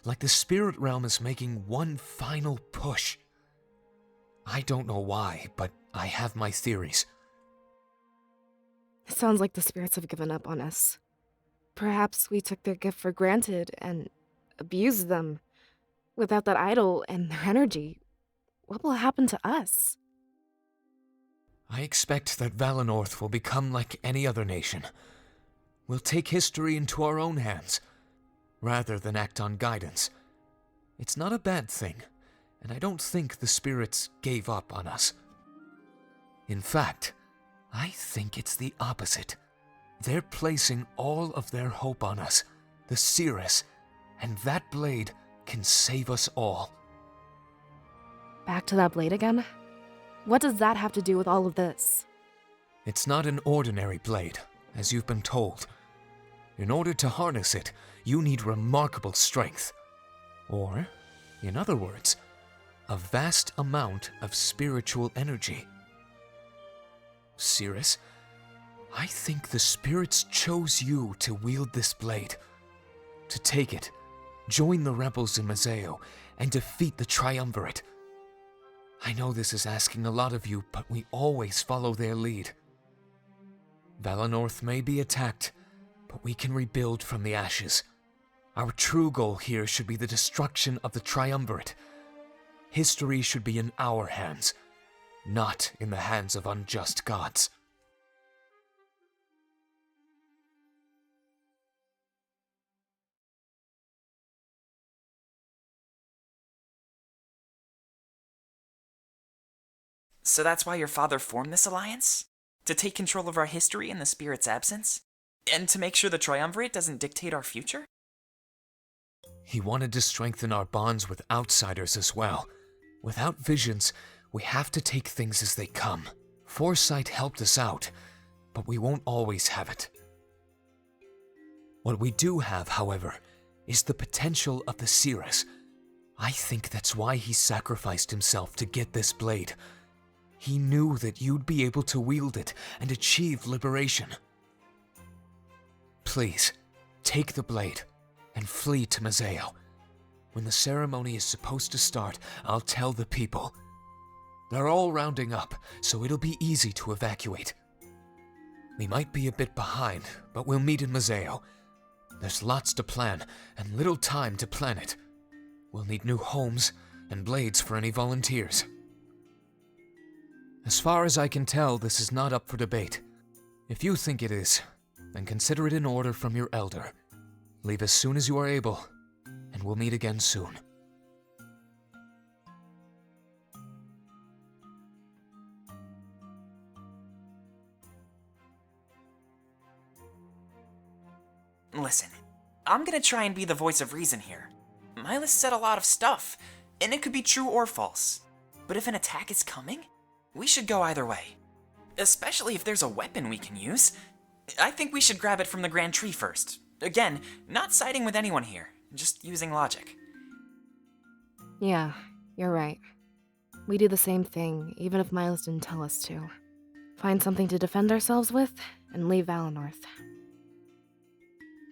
Like the spirit realm is making one final push. I don't know why, but I have my theories. It sounds like the spirits have given up on us. Perhaps we took their gift for granted and abused them. Without that idol and their energy, what will happen to us? I expect that Valenorth will become like any other nation. We'll take history into our own hands, rather than act on guidance. It's not a bad thing, and I don't think the spirits gave up on us. In fact, I think it's the opposite. They're placing all of their hope on us, the Cirrus, and that blade can save us all. Back to that blade again? What does that have to do with all of this? It's not an ordinary blade, as you've been told. In order to harness it, you need remarkable strength. Or, in other words, a vast amount of spiritual energy. Cirrus, I think the spirits chose you to wield this blade. To take it, join the rebels in Mazeo, and defeat the Triumvirate. I know this is asking a lot of you, but we always follow their lead. Valenorth may be attacked, but we can rebuild from the ashes. Our true goal here should be the destruction of the Triumvirate. History should be in our hands, not in the hands of unjust gods. So that's why your father formed this alliance? To take control of our history in the spirit's absence? And to make sure the Triumvirate doesn't dictate our future? He wanted to strengthen our bonds with outsiders as well. Without visions, we have to take things as they come. Foresight helped us out, but we won't always have it. What we do have, however, is the potential of the Cirrus. I think that's why he sacrificed himself to get this blade. He knew that you'd be able to wield it and achieve liberation. Please, take the blade and flee to Mazeo. When the ceremony is supposed to start, I'll tell the people. They're all rounding up, so it'll be easy to evacuate. We might be a bit behind, but we'll meet in Mazeo. There's lots to plan, and little time to plan it. We'll need new homes and blades for any volunteers. As far as I can tell, this is not up for debate. If you think it is, then consider it an order from your elder. Leave as soon as you are able, and we'll meet again soon. Listen, I'm gonna try and be the voice of reason here. Milas said a lot of stuff, and it could be true or false. But if an attack is coming, we should go either way. Especially if there's a weapon we can use. I think we should grab it from the Grand Tree first. Again, not siding with anyone here, just using logic. Yeah, you're right. We do the same thing, even if Miles didn't tell us to. Find something to defend ourselves with, and leave Valinor.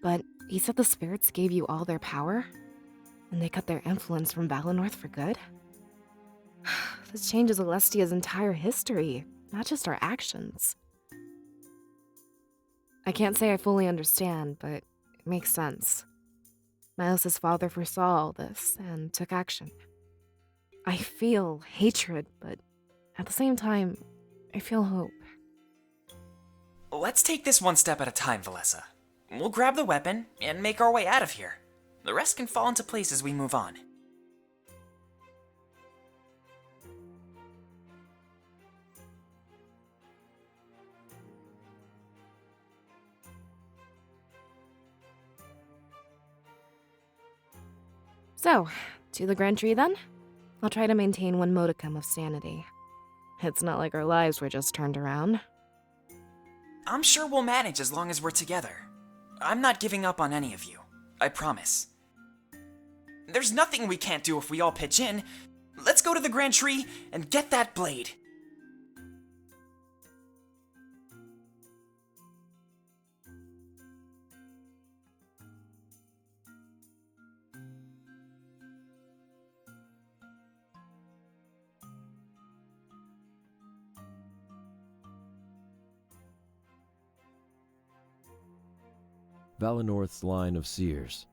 But he said the spirits gave you all their power? And they cut their influence from Valinor for good? This changes Alestia's entire history, not just our actions. I can't say I fully understand, but it makes sense. Miles' father foresaw all this and took action. I feel hatred, but at the same time, I feel hope. Let's take this one step at a time, Valessa. We'll grab the weapon and make our way out of here. The rest can fall into place as we move on. So, to the Grand Tree then? I'll try to maintain one modicum of sanity. It's not like our lives were just turned around. I'm sure we'll manage as long as we're together. I'm not giving up on any of you. I promise. There's nothing we can't do if we all pitch in. Let's go to the Grand Tree and get that blade. Valinorth's line of seers.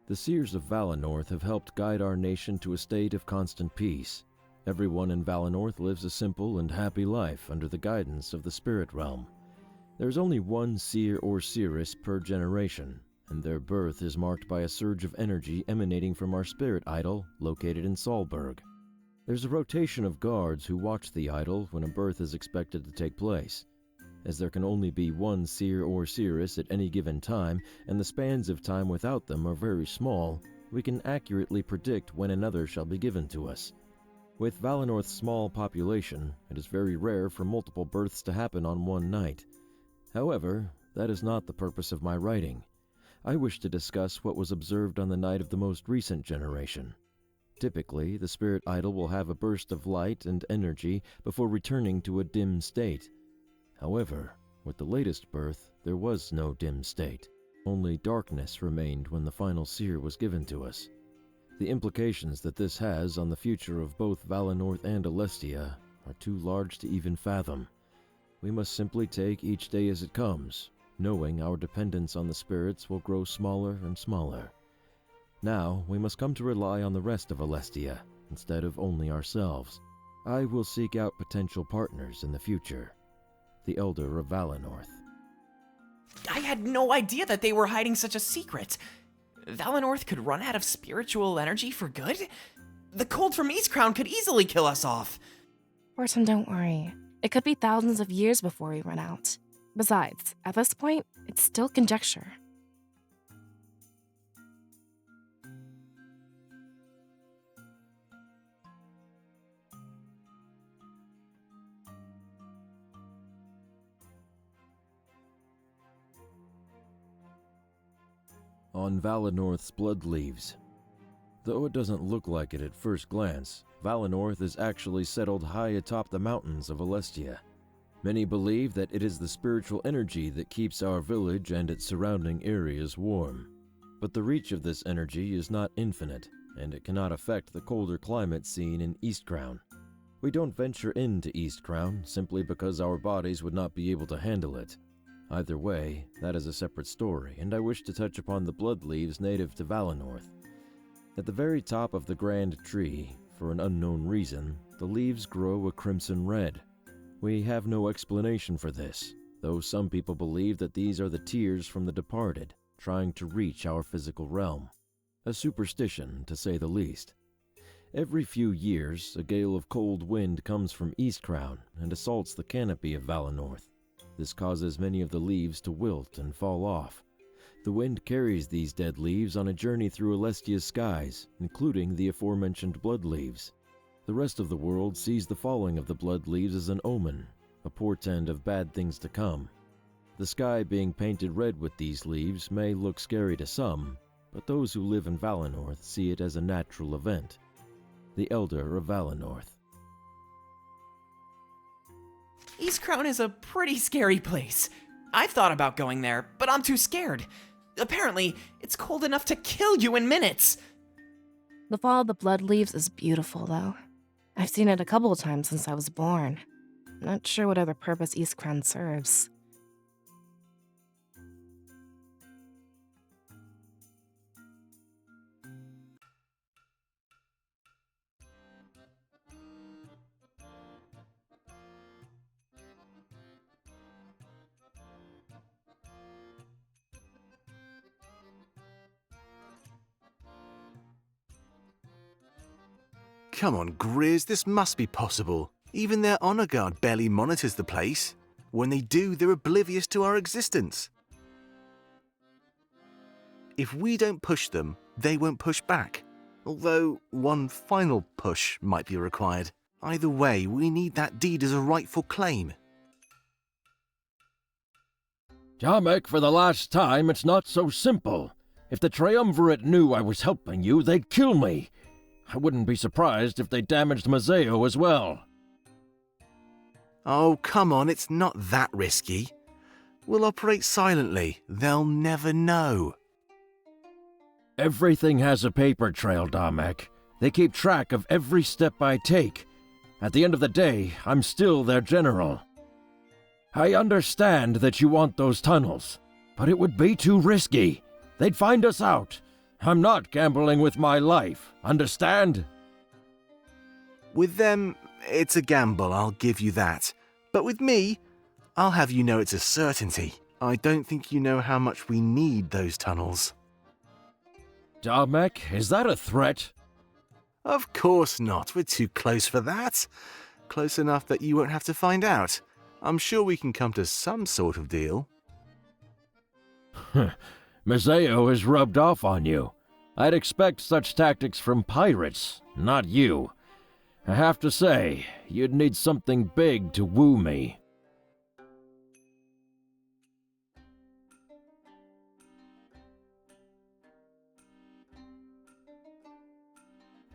The seers of Valinorth have helped guide our nation to a state of constant peace. Everyone in Valinorth lives a simple and happy life under the guidance of the spirit realm. There is only one seer or seeress per generation, and their birth is marked by a surge of energy emanating from our spirit idol located in Solberg. There's a rotation of guards who watch the idol when a birth is expected to take place. As there can only be one seer or seeress at any given time, and the spans of time without them are very small, we can accurately predict when another shall be given to us. With Valinorth's small population, it is very rare for multiple births to happen on one night. However, that is not the purpose of my writing. I wish to discuss what was observed on the night of the most recent generation. Typically, the spirit idol will have a burst of light and energy before returning to a dim state. However, with the latest birth, there was no dim state. Only darkness remained when the final seer was given to us. The implications that this has on the future of both Valinor and Alestia are too large to even fathom. We must simply take each day as it comes, knowing our dependence on the spirits will grow smaller and smaller. Now, we must come to rely on the rest of Alestia, instead of only ourselves. I will seek out potential partners in the future. The Elder of Valinor. I had no idea that they were hiding such a secret. Valinor could run out of spiritual energy for good? The cold from Eastcrown could easily kill us off. Orson, don't worry. It could be thousands of years before we run out. Besides, at this point, it's still conjecture. On Valinorth's blood leaves. Though it doesn't look like it at first glance, Valinor is actually settled high atop the mountains of Alestia. Many believe that it is the spiritual energy that keeps our village and its surrounding areas warm. But the reach of this energy is not infinite, and it cannot affect the colder climate seen in Eastcrown. We don't venture into Eastcrown simply because our bodies would not be able to handle it. Either way, that is a separate story, and I wish to touch upon the blood leaves native to Valinor. At the very top of the grand tree, for an unknown reason, the leaves grow a crimson red. We have no explanation for this, though some people believe that these are the tears from the departed, trying to reach our physical realm. A superstition, to say the least. Every few years, a gale of cold wind comes from Eastcrown and assaults the canopy of Valinor. This causes many of the leaves to wilt and fall off. The wind carries these dead leaves on a journey through Alestia's skies, including the aforementioned blood leaves. The rest of the world sees the falling of the blood leaves as an omen, a portent of bad things to come. The sky being painted red with these leaves may look scary to some, but those who live in Valinor see it as a natural event. The Elder of Valinor. Eastcrown is a pretty scary place. I've thought about going there, but I'm too scared. Apparently, it's cold enough to kill you in minutes. The fall of the blood leaves is beautiful, though. I've seen it a couple of times since I was born. Not sure what other purpose Eastcrown serves. Come on, Grizz, this must be possible. Even their honor guard barely monitors the place. When they do, they're oblivious to our existence. If we don't push them, they won't push back. Although, one final push might be required. Either way, we need that deed as a rightful claim. Jamek, for the last time, it's not so simple. If the Triumvirate knew I was helping you, they'd kill me. I wouldn't be surprised if they damaged Mazeo as well. Oh, come on, it's not that risky. We'll operate silently. They'll never know. Everything has a paper trail, Damek. They keep track of every step I take. At the end of the day, I'm still their general. I understand that you want those tunnels, but it would be too risky. They'd find us out. I'm not gambling with my life, understand? With them, it's a gamble, I'll give you that. But with me, I'll have you know it's a certainty. I don't think you know how much we need those tunnels. Damek, is that a threat? Of course not. We're too close for that. Close enough that you won't have to find out. I'm sure we can come to some sort of deal. Mazeo has rubbed off on you. I'd expect such tactics from pirates, not you. I have to say, you'd need something big to woo me.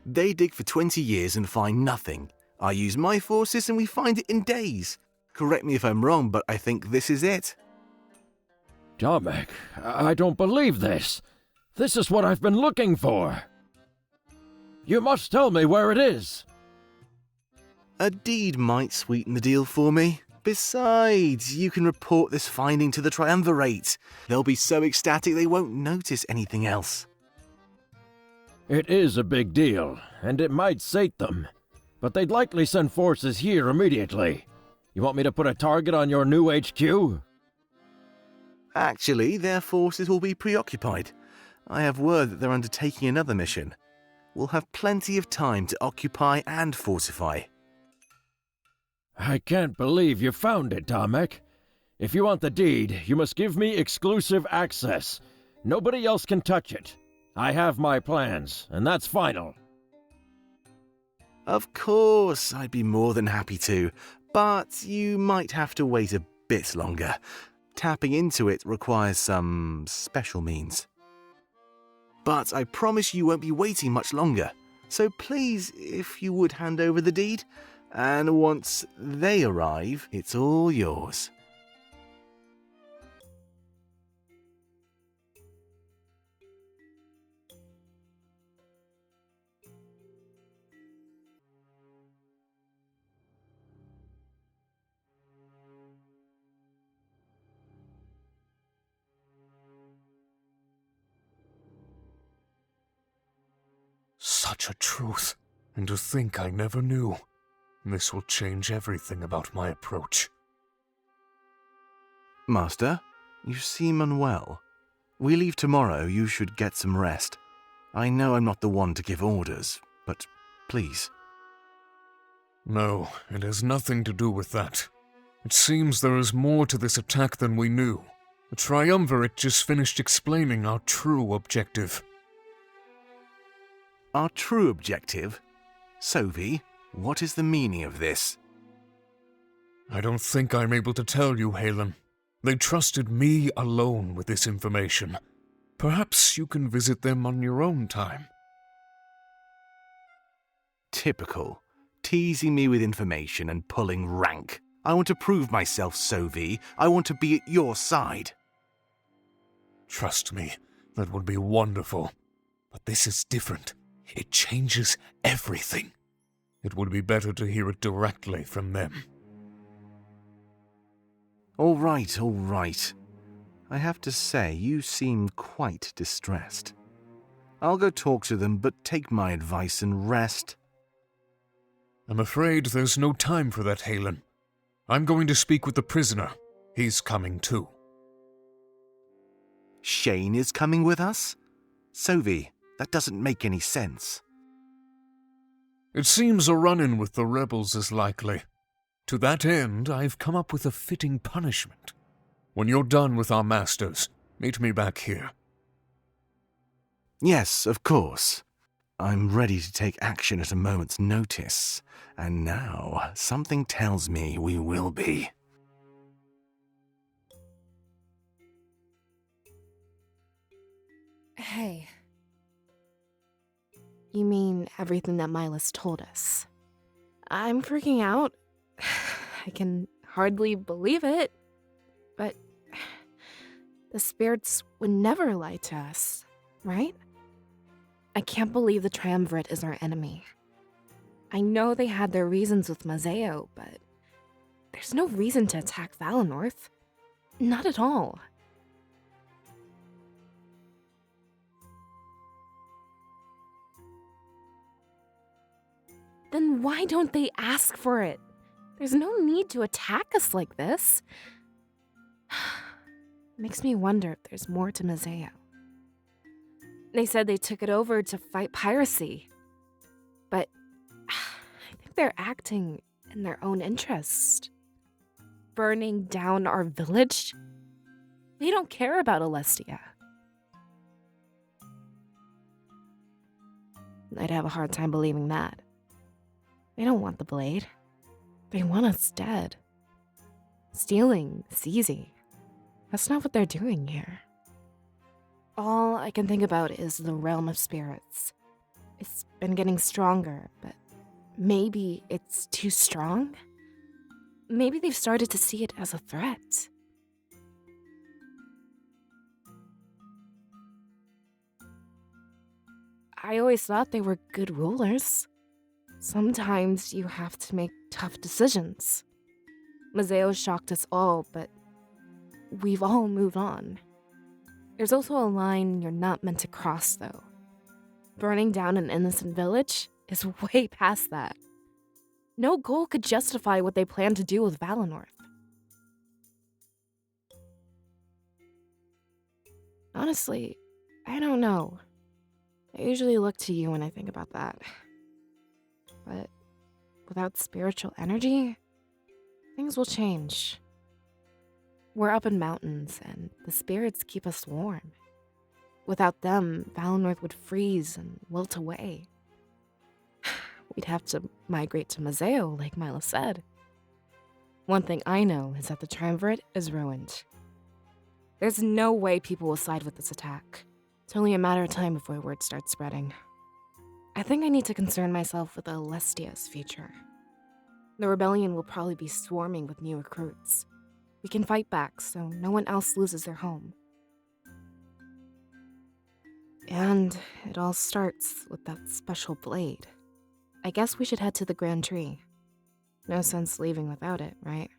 They dig for 20 years and find nothing. I use my forces and we find it in days. Correct me if I'm wrong, but I think this is it. Damek, I don't believe this. This is what I've been looking for. You must tell me where it is. A deed might sweeten the deal for me. Besides, you can report this finding to the Triumvirate. They'll be so ecstatic they won't notice anything else. It is a big deal, and it might sate them. But they'd likely send forces here immediately. You want me to put a target on your new HQ? Actually, their forces will be preoccupied. I have word that they're undertaking another mission. We'll have plenty of time to occupy and fortify. I can't believe you found it, Damek. If you want the deed, you must give me exclusive access. Nobody else can touch it. I have my plans, and that's final. Of course, I'd be more than happy to, but you might have to wait a bit longer. Tapping into it requires some special means. But I promise you won't be waiting much longer. So please, if you would hand over the deed, and once they arrive, it's all yours. Such a truth, and to think I never knew. This will change everything about my approach. Master, you seem unwell. We leave tomorrow, you should get some rest. I know I'm not the one to give orders, but please. No, it has nothing to do with that. It seems there is more to this attack than we knew. The Triumvirate just finished explaining our true objective. Our true objective? Sovi, what is the meaning of this? I don't think I'm able to tell you, Halen. They trusted me alone with this information. Perhaps you can visit them on your own time. Typical. Teasing me with information and pulling rank. I want to prove myself, Sovi. I want to be at your side. Trust me, that would be wonderful. But this is different. It changes everything. It would be better to hear it directly from them. All right, all right. I have to say, you seem quite distressed. I'll go talk to them, but take my advice and rest. I'm afraid there's no time for that, Halen. I'm going to speak with the prisoner. He's coming too. Shane is coming with us? Sovi, that doesn't make any sense. It seems a run-in with the rebels is likely. To that end, I've come up with a fitting punishment. When you're done with our masters, meet me back here. Yes, of course. I'm ready to take action at a moment's notice. And now, something tells me we will be. Hey. You mean everything that Milas told us? I'm freaking out. I can hardly believe it. But the spirits would never lie to us, right? I can't believe the Triumvirate is our enemy. I know they had their reasons with Mazeo, but there's no reason to attack Valinor. Not at all. Then why don't they ask for it? There's no need to attack us like this. Makes me wonder if there's more to Mazeo. They said they took it over to fight piracy. But I think they're acting in their own interest. Burning down our village? They don't care about Alestia. I'd have a hard time believing that. They don't want the blade. They want us dead. Stealing is easy. That's not what they're doing here. All I can think about is the realm of spirits. It's been getting stronger, but maybe it's too strong? Maybe they've started to see it as a threat. I always thought they were good rulers. Sometimes you have to make tough decisions. Mazeo shocked us all, but we've all moved on. There's also a line you're not meant to cross, though. Burning down an innocent village is way past that. No goal could justify what they plan to do with Valinor. Honestly, I don't know. I usually look to you when I think about that. But without spiritual energy, things will change. We're up in mountains, and the spirits keep us warm. Without them, Valinor would freeze and wilt away. We'd have to migrate to Mazeo, like Milo said. One thing I know is that the Triumvirate is ruined. There's no way people will side with this attack. It's only a matter of time before word starts spreading. I think I need to concern myself with Alestia's future. The rebellion will probably be swarming with new recruits. We can fight back so no one else loses their home. And it all starts with that special blade. I guess we should head to the Grand Tree. No sense leaving without it, right?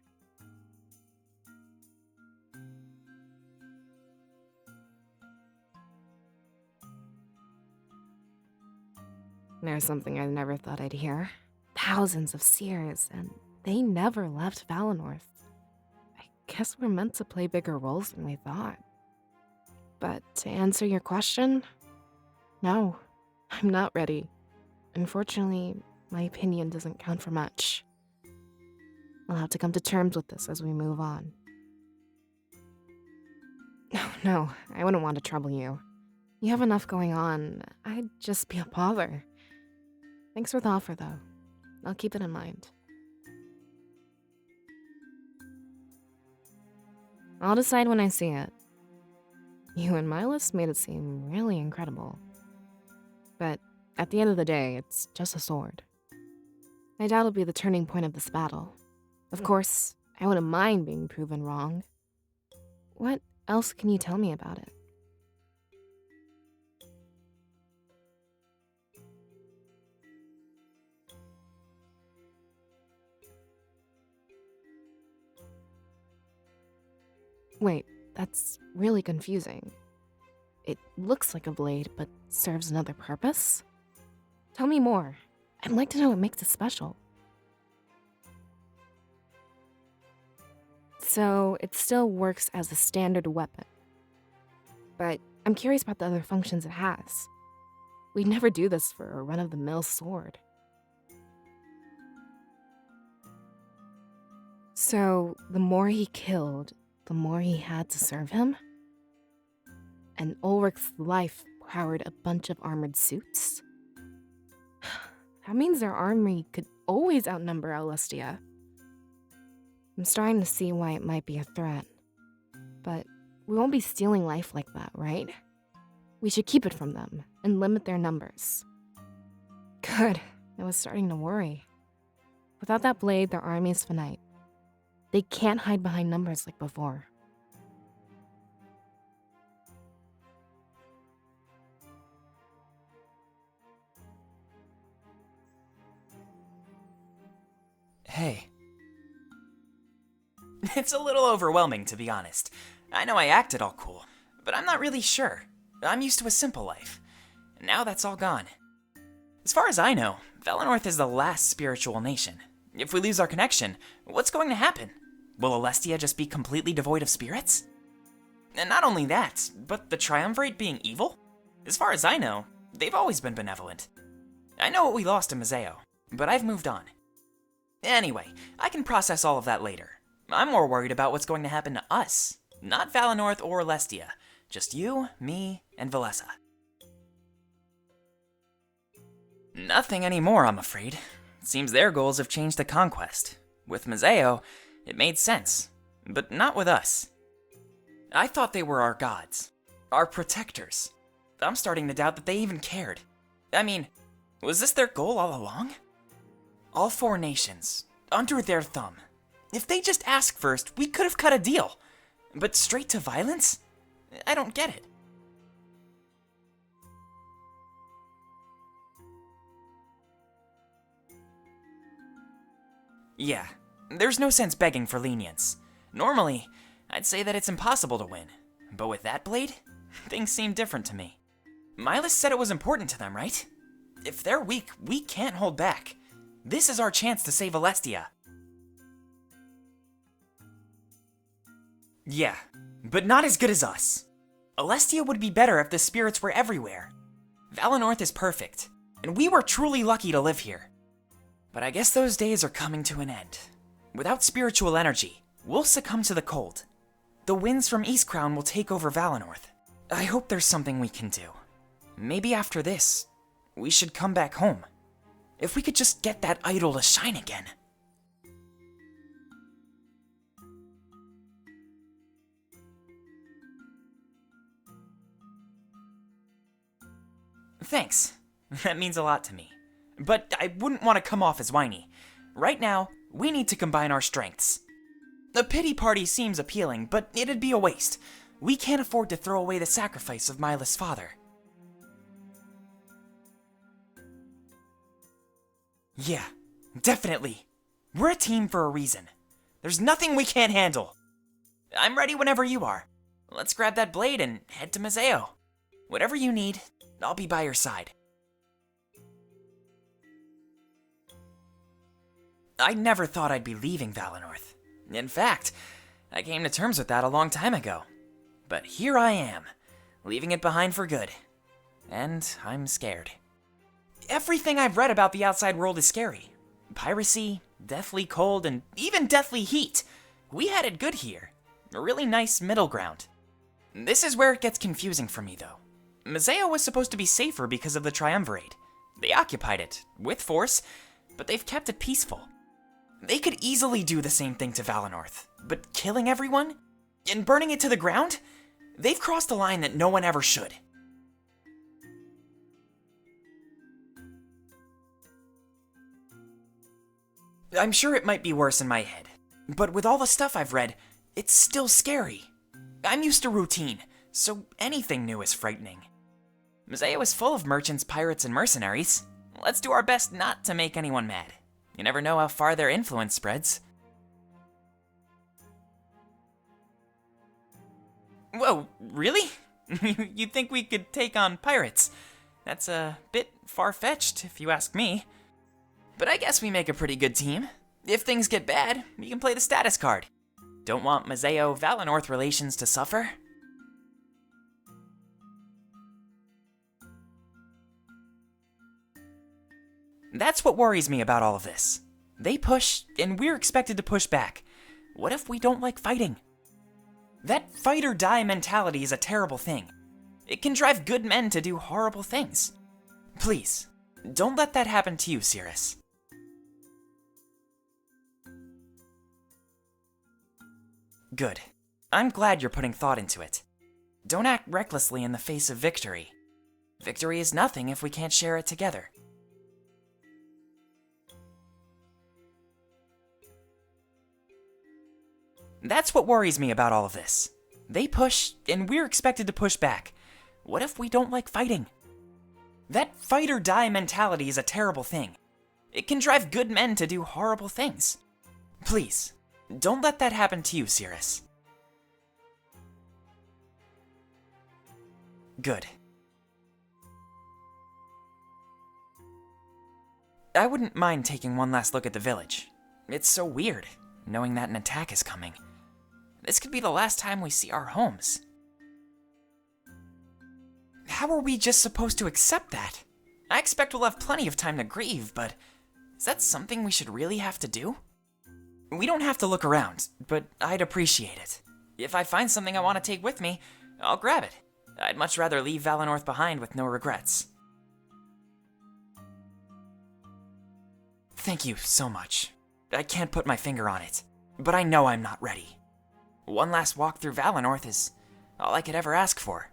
There's something I never thought I'd hear. Thousands of seers, and they never left Valinor. I guess we're meant to play bigger roles than we thought. But to answer your question, no, I'm not ready. Unfortunately, my opinion doesn't count for much. I'll have to come to terms with this as we move on. No, I wouldn't want to trouble you. You have enough going on. I'd just be a bother. Thanks for the offer, though. I'll keep it in mind. I'll decide when I see it. You and Milas made it seem really incredible. But at the end of the day, it's just a sword. I doubt it'll be the turning point of this battle. Of course, I wouldn't mind being proven wrong. What else can you tell me about it? Wait, that's really confusing. It looks like a blade, but serves another purpose? Tell me more. I'd like to know what makes it special. So, it still works as a standard weapon. But I'm curious about the other functions it has. We'd never do this for a run-of-the-mill sword. So, the more he killed, the more he had to serve him? And Ulrich's life powered a bunch of armored suits? That means their army could always outnumber Alestia. I'm starting to see why it might be a threat. But we won't be stealing life like that, right? We should keep it from them and limit their numbers. Good. I was starting to worry. Without that blade, their army is finite. They can't hide behind numbers like before. Hey. It's a little overwhelming, to be honest. I know I acted all cool, but I'm not really sure. I'm used to a simple life. Now that's all gone. As far as I know, Valinor is the last spiritual nation. If we lose our connection, what's going to happen? Will Alestia just be completely devoid of spirits? And not only that, but the Triumvirate being evil? As far as I know, they've always been benevolent. I know what we lost in Mazeo, but I've moved on. Anyway, I can process all of that later. I'm more worried about what's going to happen to us. Not Valinor or Alestia. Just you, me, and Valessa. Nothing anymore, I'm afraid. It seems their goals have changed to conquest. With Mazeo, it made sense. But not with us. I thought they were our gods. Our protectors. I'm starting to doubt that they even cared. I mean, was this their goal all along? All 4 nations, under their thumb. If they just asked first, we could have cut a deal. But straight to violence? I don't get it. Yeah, there's no sense begging for lenience. Normally, I'd say that it's impossible to win. But with that blade, things seem different to me. Milas said it was important to them, right? If they're weak, we can't hold back. This is our chance to save Alestia. Yeah, but not as good as us. Alestia would be better if the spirits were everywhere. Valinor is perfect, and we were truly lucky to live here. But I guess those days are coming to an end. Without spiritual energy, we'll succumb to the cold. The winds from Eastcrown will take over Valinor. I hope there's something we can do. Maybe after this, we should come back home. If we could just get that idol to shine again. Thanks. That means a lot to me. But I wouldn't want to come off as whiny. Right now, we need to combine our strengths. A pity party seems appealing, but it'd be a waste. We can't afford to throw away the sacrifice of Mila's father. Yeah, definitely. We're a team for a reason. There's nothing we can't handle. I'm ready whenever you are. Let's grab that blade and head to Mazeo. Whatever you need, I'll be by your side. I never thought I'd be leaving Valinor. In fact, I came to terms with that a long time ago. But here I am, leaving it behind for good. And I'm scared. Everything I've read about the outside world is scary. Piracy, deathly cold, and even deathly heat. We had it good here. A really nice middle ground. This is where it gets confusing for me, though. Mazeo was supposed to be safer because of the Triumvirate. They occupied it, with force, but they've kept it peaceful. They could easily do the same thing to Valinor, but killing everyone? And burning it to the ground? They've crossed a line that no one ever should. I'm sure it might be worse in my head, but with all the stuff I've read, it's still scary. I'm used to routine, so anything new is frightening. Mazeo is full of merchants, pirates, and mercenaries. Let's do our best not to make anyone mad. You never know how far their influence spreads. Whoa, really? You think we could take on pirates? That's a bit far-fetched, if you ask me. But I guess we make a pretty good team. If things get bad, we can play the status card. Don't want Mazeo-Valinor relations to suffer. That's what worries me about all of this. They push, and we're expected to push back. What if we don't like fighting? That fight-or-die mentality is a terrible thing. It can drive good men to do horrible things. Please, don't let that happen to you, Cirrus. Good. I'm glad you're putting thought into it. Don't act recklessly in the face of victory. Victory is nothing if we can't share it together. That's what worries me about all of this. They push, and we're expected to push back. What if we don't like fighting? That fight-or-die mentality is a terrible thing. It can drive good men to do horrible things. Please, don't let that happen to you, Cirrus. Good. I wouldn't mind taking one last look at the village. It's so weird, knowing that an attack is coming. This could be the last time we see our homes. How are we just supposed to accept that? I expect we'll have plenty of time to grieve, but is that something we should really have to do? We don't have to look around, but I'd appreciate it. If I find something I want to take with me, I'll grab it. I'd much rather leave Valinor behind with no regrets. Thank you so much. I can't put my finger on it, but I know I'm not ready. One last walk through Valinor is all I could ever ask for.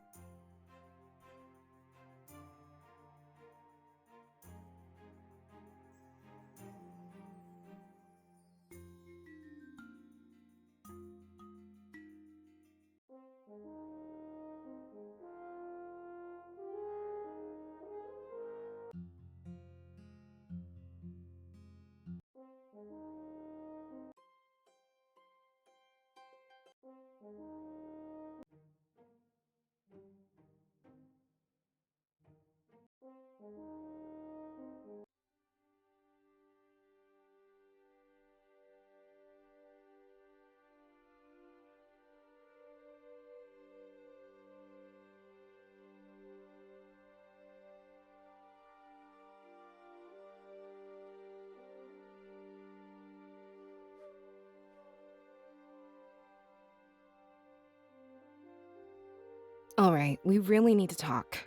All right, we really need to talk.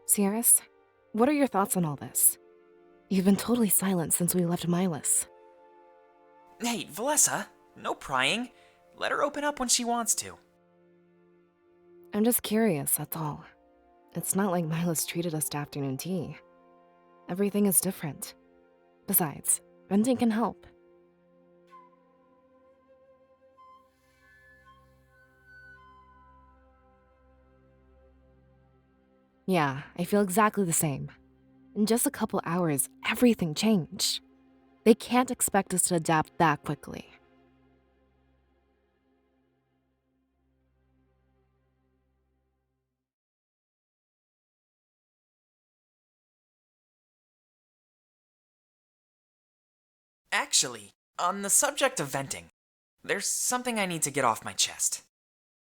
Cirrus, what are your thoughts on all this? You've been totally silent since we left Milas. Hey, Valessa, no prying. Let her open up when she wants to. I'm just curious, that's all. It's not like Milas treated us to afternoon tea. Everything is different. Besides, venting can help. Yeah, I feel exactly the same. In just a couple hours, everything changed. They can't expect us to adapt that quickly. Actually, on the subject of venting, there's something I need to get off my chest.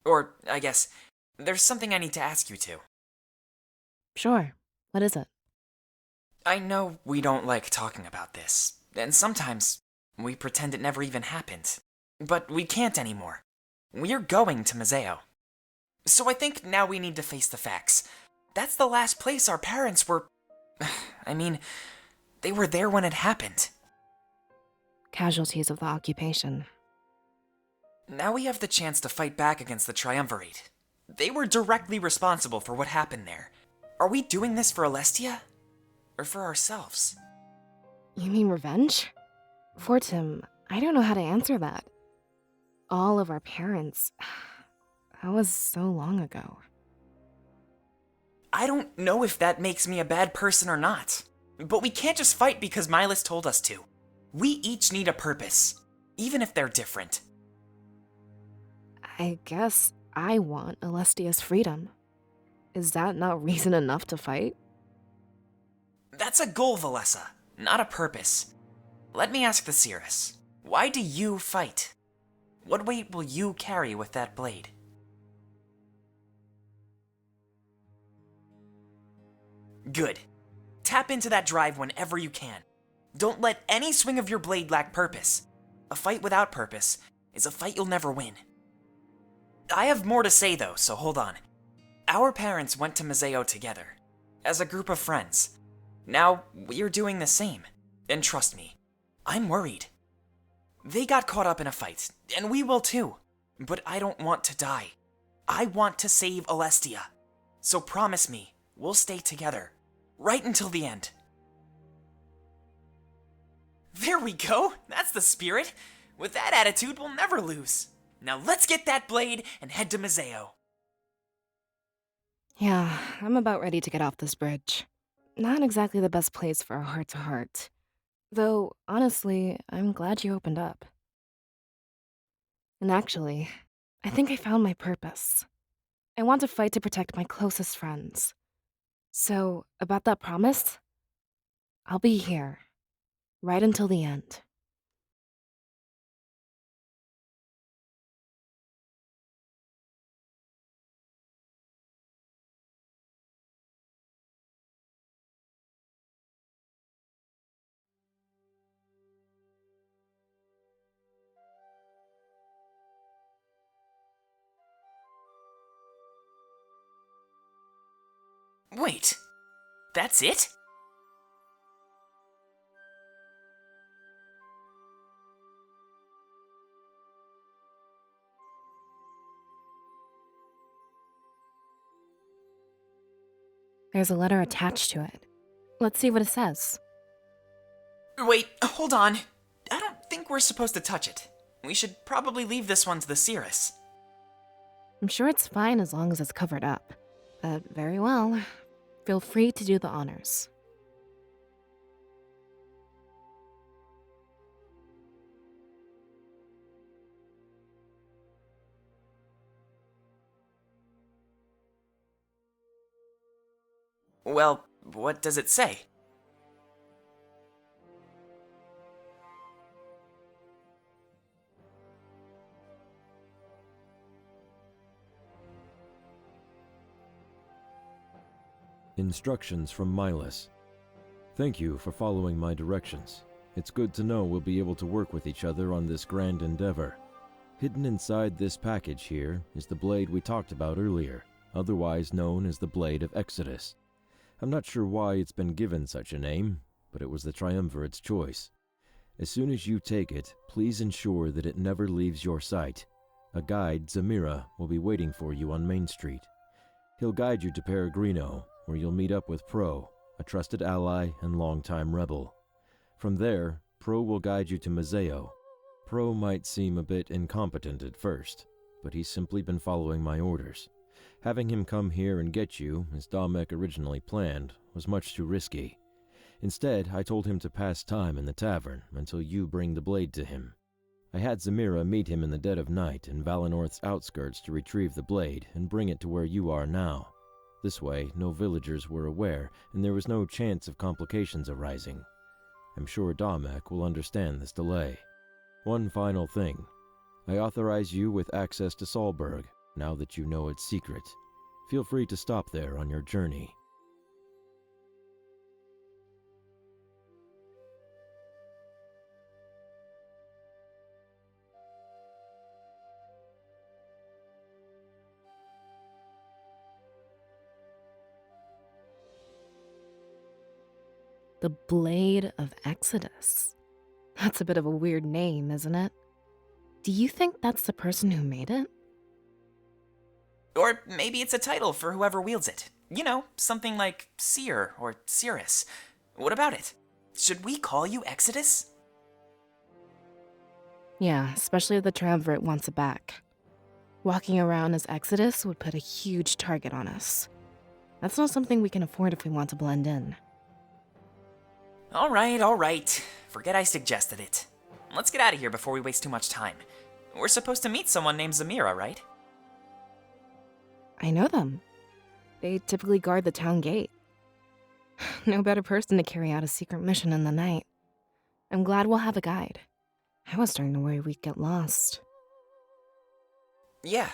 Or, I guess, there's something I need to ask you to. Sure, what is it? I know we don't like talking about this, and sometimes we pretend it never even happened. But we can't anymore. We're going to Museo. So I think now we need to face the facts. That's the last place our parents were... I mean, they were there when it happened. Casualties of the occupation. Now we have the chance to fight back against the Triumvirate. They were directly responsible for what happened there. Are we doing this for Alestia? Or for ourselves? You mean revenge? Fortim, I don't know how to answer that. All of our parents... That was so long ago. I don't know if that makes me a bad person or not. But we can't just fight because Milas told us to. We each need a purpose, even if they're different. I guess I want Alestia's freedom. Is that not reason enough to fight? That's a goal, Valessa, not a purpose. Let me ask the Cirrus. Why do you fight? What weight will you carry with that blade? Good. Tap into that drive whenever you can. Don't let any swing of your blade lack purpose. A fight without purpose is a fight you'll never win. I have more to say though, so hold on. Our parents went to Museo together, as a group of friends. Now, we're doing the same. And trust me, I'm worried. They got caught up in a fight, and we will too. But I don't want to die. I want to save Alestia. So promise me, we'll stay together. Right until the end. There we go! That's the spirit! With that attitude, we'll never lose. Now let's get that blade and head to Museo. Yeah, I'm about ready to get off this bridge. Not exactly the best place for a heart-to-heart. Though, honestly, I'm glad you opened up. And actually, I think I found my purpose. I want to fight to protect my closest friends. So, about that promise, I'll be here, right until the end. Wait, that's it? There's a letter attached to it. Let's see what it says. Wait, hold on. I don't think we're supposed to touch it. We should probably leave this one to the Cirrus. I'm sure it's fine as long as it's covered up. But very well. Feel free to do the honors. Well, what does it say? Instructions from Milas. Thank you for following my directions. It's good to know we'll be able to work with each other on this grand endeavor. Hidden inside this package here is the blade we talked about earlier, otherwise known as the Blade of Exodus. I'm not sure why it's been given such a name, but it was the Triumvirate's choice. As soon as you take it, please ensure that it never leaves your sight. A guide, Zamira, will be waiting for you on Main Street. He'll guide you to Peregrino, where you'll meet up with Pro, a trusted ally and longtime rebel. From there, Pro will guide you to Mazeo. Pro might seem a bit incompetent at first, but he's simply been following my orders. Having him come here and get you, as Damek originally planned, was much too risky. Instead, I told him to pass time in the tavern until you bring the blade to him. I had Zamira meet him in the dead of night in Valanorth's outskirts to retrieve the blade and bring it to where you are now. This way, no villagers were aware, and there was no chance of complications arising. I'm sure Damek will understand this delay. One final thing. I authorize you with access to Solberg, now that you know its secret. Feel free to stop there on your journey. The Blade of Exodus. That's a bit of a weird name, isn't it? Do you think that's the person who made it? Or maybe it's a title for whoever wields it. You know, something like Seer or Cirrus. What about it? Should we call you Exodus? Yeah, especially if the Triumvirate wants it back. Walking around as Exodus would put a huge target on us. That's not something we can afford if we want to blend in. All right. Forget I suggested it. Let's get out of here before we waste too much time. We're supposed to meet someone named Zamira, right? I know them. They typically guard the town gate. No better person to carry out a secret mission in the night. I'm glad we'll have a guide. I was starting to worry we'd get lost. Yeah.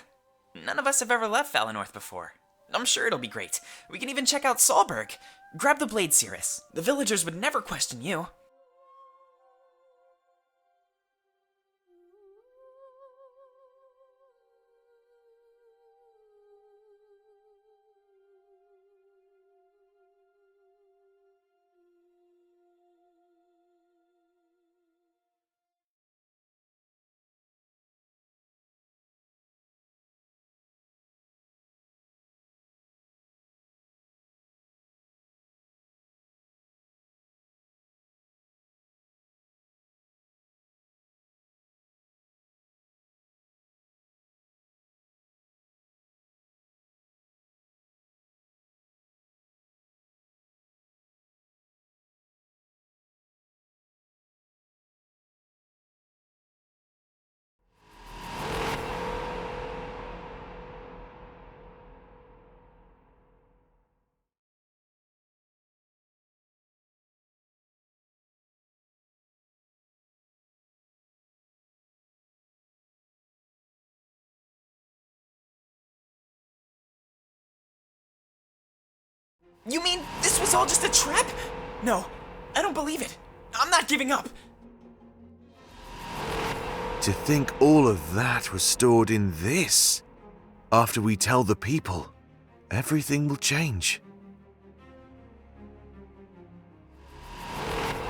None of us have ever left Valanorth before. I'm sure it'll be great. We can even check out Solberg. Grab the blade, Cirrus. The villagers would never question you. You mean this was all just a trap? No, I don't believe it. I'm not giving up. To think all of that was stored in this. After we tell the people, everything will change.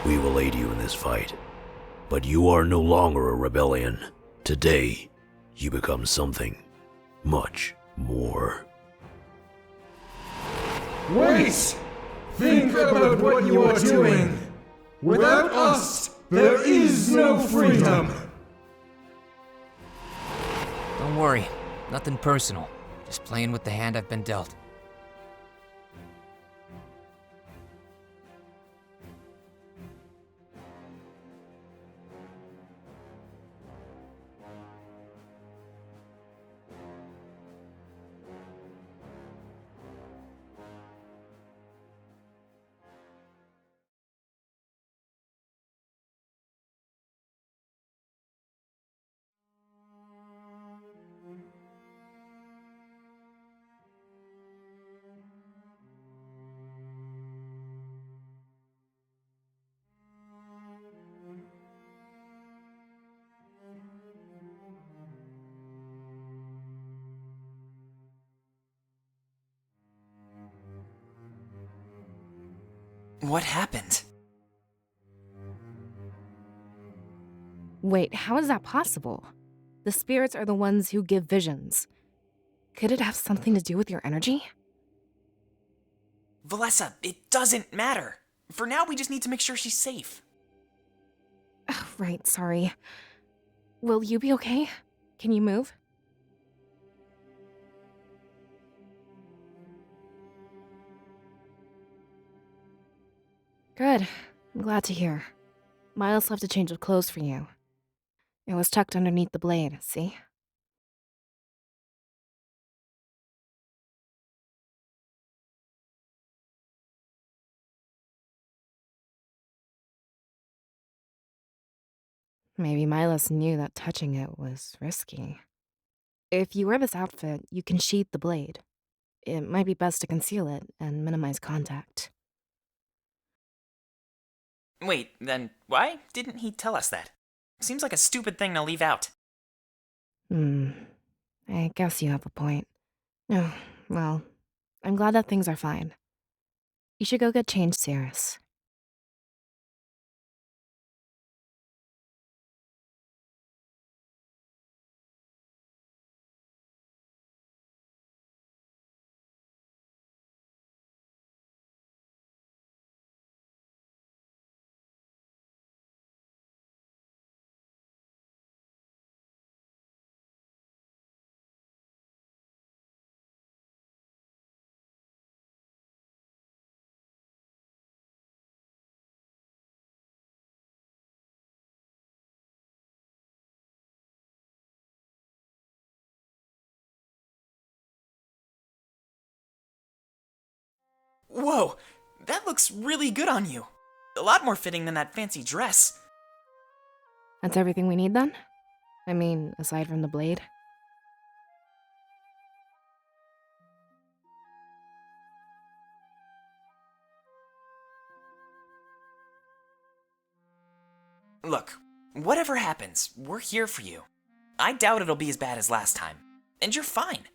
We will aid you in this fight, but you are no longer a rebellion. Today, you become something much more. Wait! Think about what you are doing! Without us, there is no freedom! Don't worry, nothing personal. Just playing with the hand I've been dealt. What happened? Wait, how is that possible? The spirits are the ones who give visions. Could it have something to do with your energy? Valessa, it doesn't matter. For now, we just need to make sure she's safe. Oh, right, sorry. Will you be okay? Can you move? Good. I'm glad to hear. Miles left a change of clothes for you. It was tucked underneath the blade, see? Maybe Miles knew that touching it was risky. If you wear this outfit, you can sheath the blade. It might be best to conceal it and minimize contact. Wait, then why didn't he tell us that? Seems like a stupid thing to leave out. I guess you have a point. Oh, well, I'm glad that things are fine. You should go get changed, Cirrus. Whoa, that looks really good on you. A lot more fitting than that fancy dress. That's everything we need then? I mean, aside from the blade? Look, whatever happens, we're here for you. I doubt it'll be as bad as last time. And you're fine.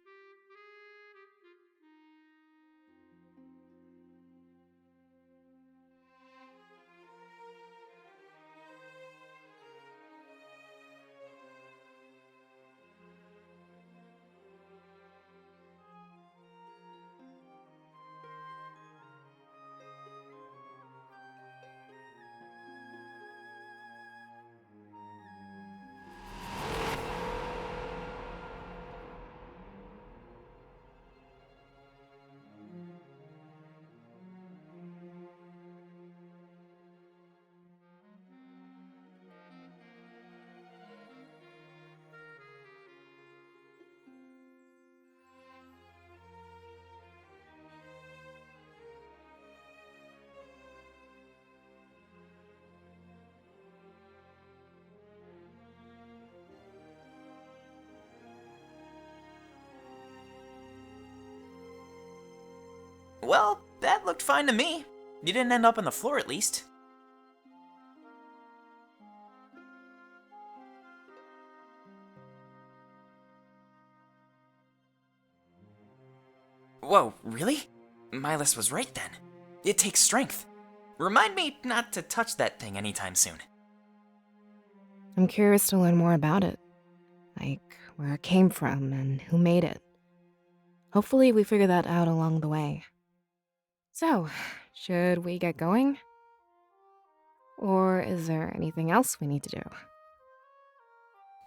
Well, that looked fine to me. You didn't end up on the floor at least. Whoa, really? Miles was right then. It takes strength. Remind me not to touch that thing anytime soon. I'm curious to learn more about it. Like, where it came from and who made it. Hopefully we figure that out along the way. So, should we get going? Or is there anything else we need to do?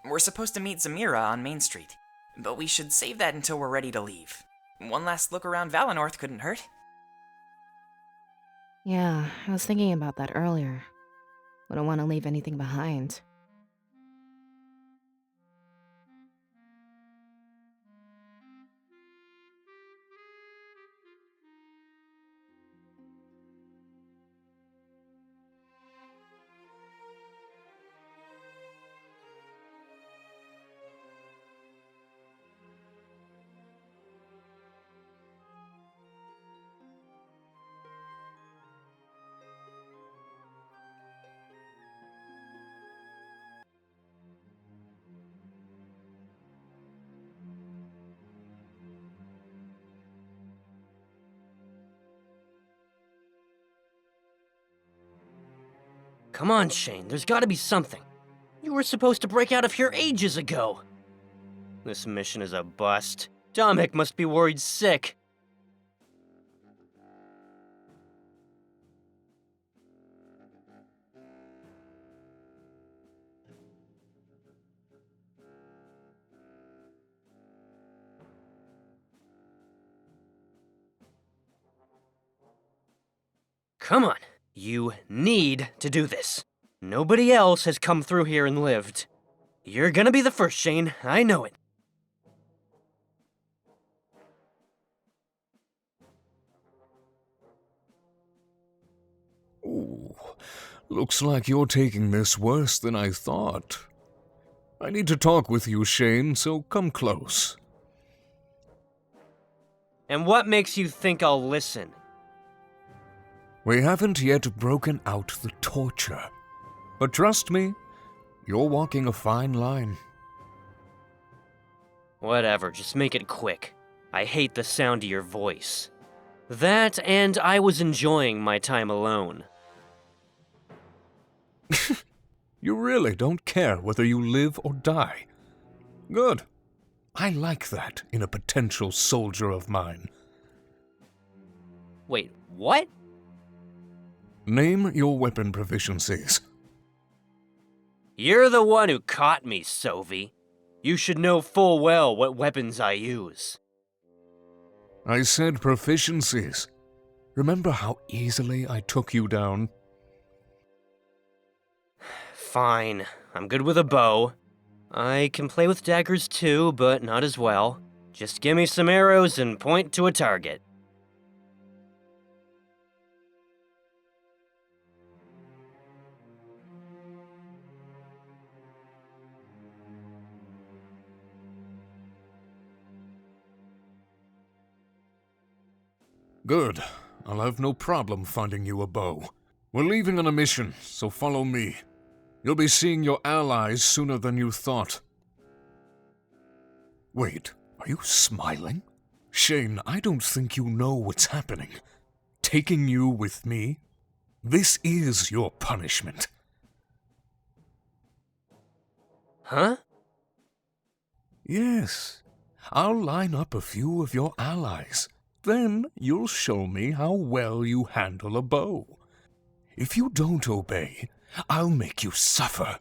We're supposed to meet Zamira on Main Street, but we should save that until we're ready to leave. One last look around Valinor couldn't hurt. Yeah, I was thinking about that earlier. Wouldn't want to leave anything behind. Come on, Shane, there's gotta be something. You were supposed to break out of here ages ago. This mission is a bust. Dominic must be worried sick. Come on. You need to do this. Nobody else has come through here and lived. You're gonna be the first, Shane. I know it. Ooh, looks like you're taking this worse than I thought. I need to talk with you, Shane, so come close. And what makes you think I'll listen? We haven't yet broken out the torture. But trust me, you're walking a fine line. Whatever, just make it quick. I hate the sound of your voice. That, and I was enjoying my time alone. You really don't care whether you live or die. Good. I like that in a potential soldier of mine. Wait, what? Name your weapon proficiencies. You're the one who caught me, Sovie. You should know full well what weapons I use. I said proficiencies. Remember how easily I took you down? Fine. I'm good with a bow. I can play with daggers too, but not as well. Just give me some arrows and point to a target. Good. I'll have no problem finding you a bow. We're leaving on a mission, so follow me. You'll be seeing your allies sooner than you thought. Wait, are you smiling? Shane, I don't think you know what's happening. Taking you with me? This is your punishment. Huh? Yes. I'll line up a few of your allies. Then you'll show me how well you handle a bow. If you don't obey, I'll make you suffer.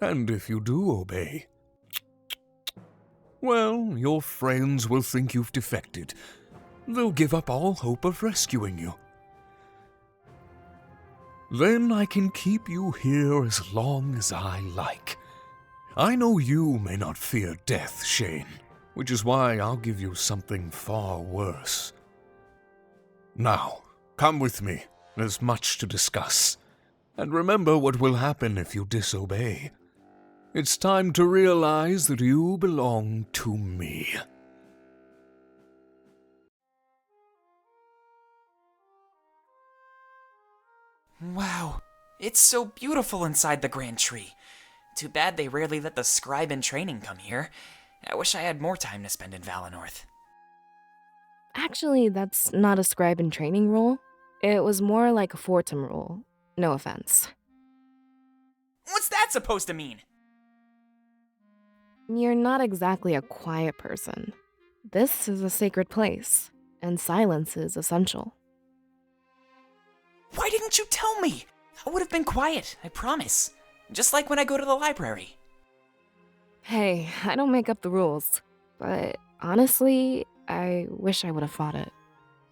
And if you do obey, well, your friends will think you've defected. They'll give up all hope of rescuing you. Then I can keep you here as long as I like. I know you may not fear death, Shane, which is why I'll give you something far worse. Now, come with me. There's much to discuss. And remember what will happen if you disobey. It's time to realize that you belong to me. Wow, it's so beautiful inside the Grand Tree. Too bad they rarely let the scribe in training come here. I wish I had more time to spend in Valinor. Actually, that's not a scribe in training rule. It was more like a Fortum rule. No offense. What's that supposed to mean? You're not exactly a quiet person. This is a sacred place, and silence is essential. Why didn't you tell me? I would have been quiet, I promise. Just like when I go to the library. Hey, I don't make up the rules, but honestly, I wish I would have fought it.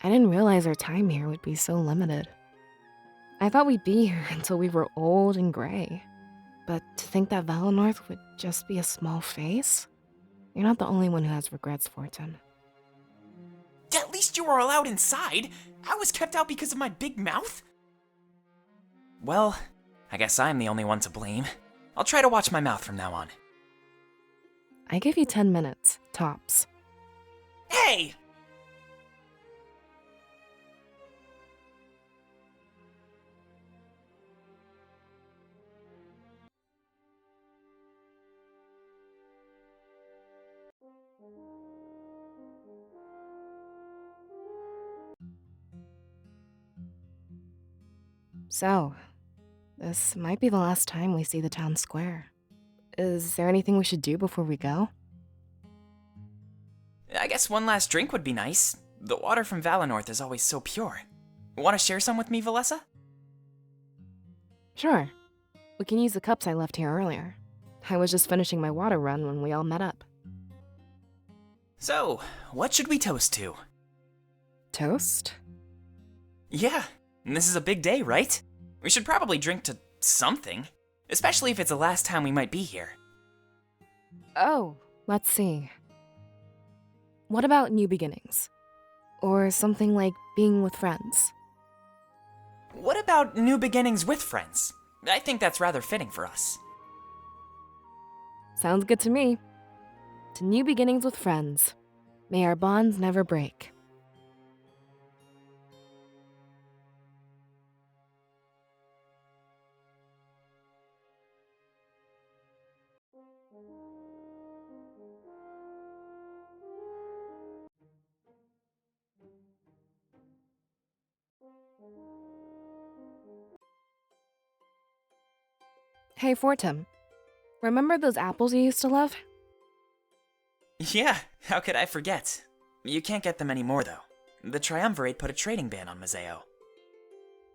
I didn't realize our time here would be so limited. I thought we'd be here until we were old and gray. But to think that Valinor would just be a small face? You're not the only one who has regrets, Fortin. At least you were allowed inside. I was kept out because of my big mouth. Well, I guess I'm the only one to blame. I'll try to watch my mouth from now on. I give you 10 minutes, tops. Hey! So, this might be the last time we see the town square. Is there anything we should do before we go? I guess one last drink would be nice. The water from Valinor is always so pure. Want to share some with me, Valessa? Sure. We can use the cups I left here earlier. I was just finishing my water run when we all met up. So, what should we toast to? Toast? Yeah, and this is a big day, right? We should probably drink to something, especially if it's the last time we might be here. Oh, let's see. What about new beginnings? Or something like being with friends? What about new beginnings with friends? I think that's rather fitting for us. Sounds good to me. To new beginnings with friends. May our bonds never break. Hey, Fortem. Remember those apples you used to love? Yeah, how could I forget? You can't get them anymore, though. The Triumvirate put a trading ban on Mazeo.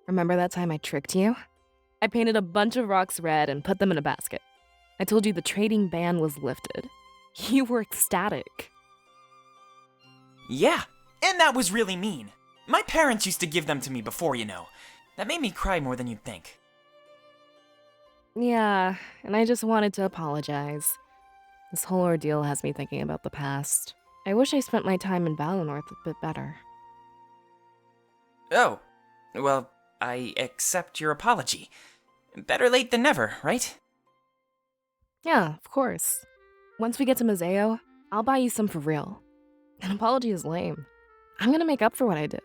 Remember that time I tricked you? I painted a bunch of rocks red and put them in a basket. I told you the trading ban was lifted. You were ecstatic. Yeah, and that was really mean. My parents used to give them to me before, you know. That made me cry more than you'd think. Yeah, and I just wanted to apologize. This whole ordeal has me thinking about the past. I wish I spent my time in Valinor a bit better. Oh, well, I accept your apology. Better late than never, right? Yeah, of course. Once we get to Mazeo, I'll buy you some for real. An apology is lame. I'm gonna make up for what I did.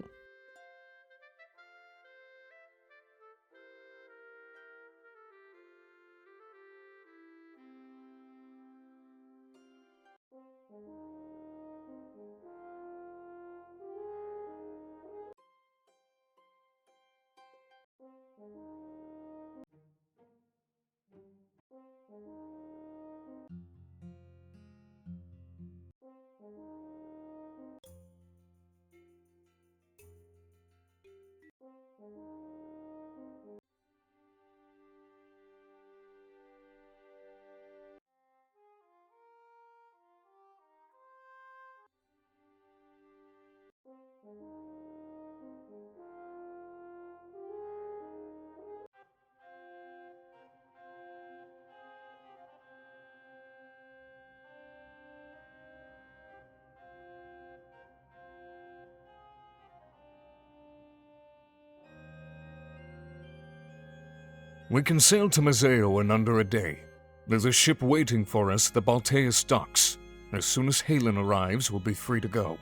We can sail to Mazeo in under a day. There's a ship waiting for us at the Balteus docks. As soon as Halen arrives, we'll be free to go.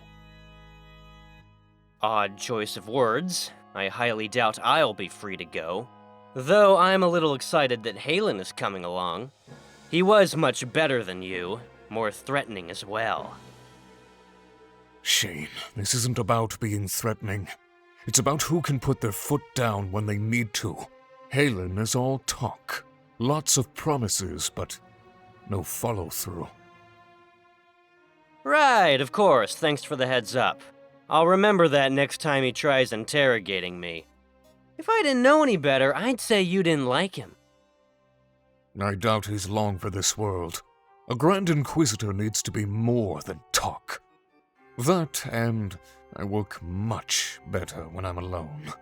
Odd choice of words. I highly doubt I'll be free to go. Though I'm a little excited that Halen is coming along. He was much better than you, more threatening as well. Shane, this isn't about being threatening. It's about who can put their foot down when they need to. Halen is all talk. Lots of promises, but no follow-through. Right, of course, thanks for the heads up. I'll remember that next time he tries interrogating me. If I didn't know any better, I'd say you didn't like him. I doubt he's long for this world. A Grand Inquisitor needs to be more than talk. That, and I work much better when I'm alone.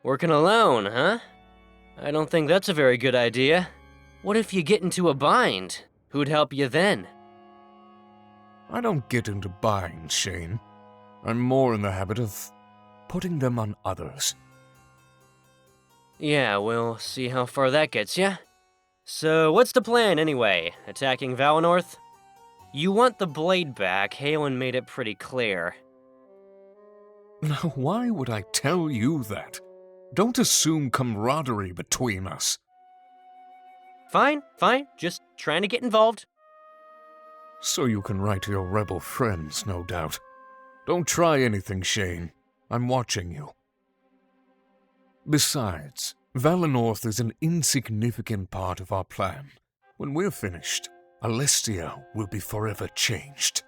Working alone, huh? I don't think that's a very good idea. What if you get into a bind? Who'd help you then? I don't get into binds, Shane. I'm more in the habit of putting them on others. Yeah, we'll see how far that gets ya. So, what's the plan anyway? Attacking Valinor? You want the blade back, Halen made it pretty clear. Now, why would I tell you that? Don't assume camaraderie between us. Fine, just trying to get involved. So you can write to your rebel friends, no doubt. Don't try anything, Shane. I'm watching you. Besides, Valinor is an insignificant part of our plan. When we're finished, Alestia will be forever changed.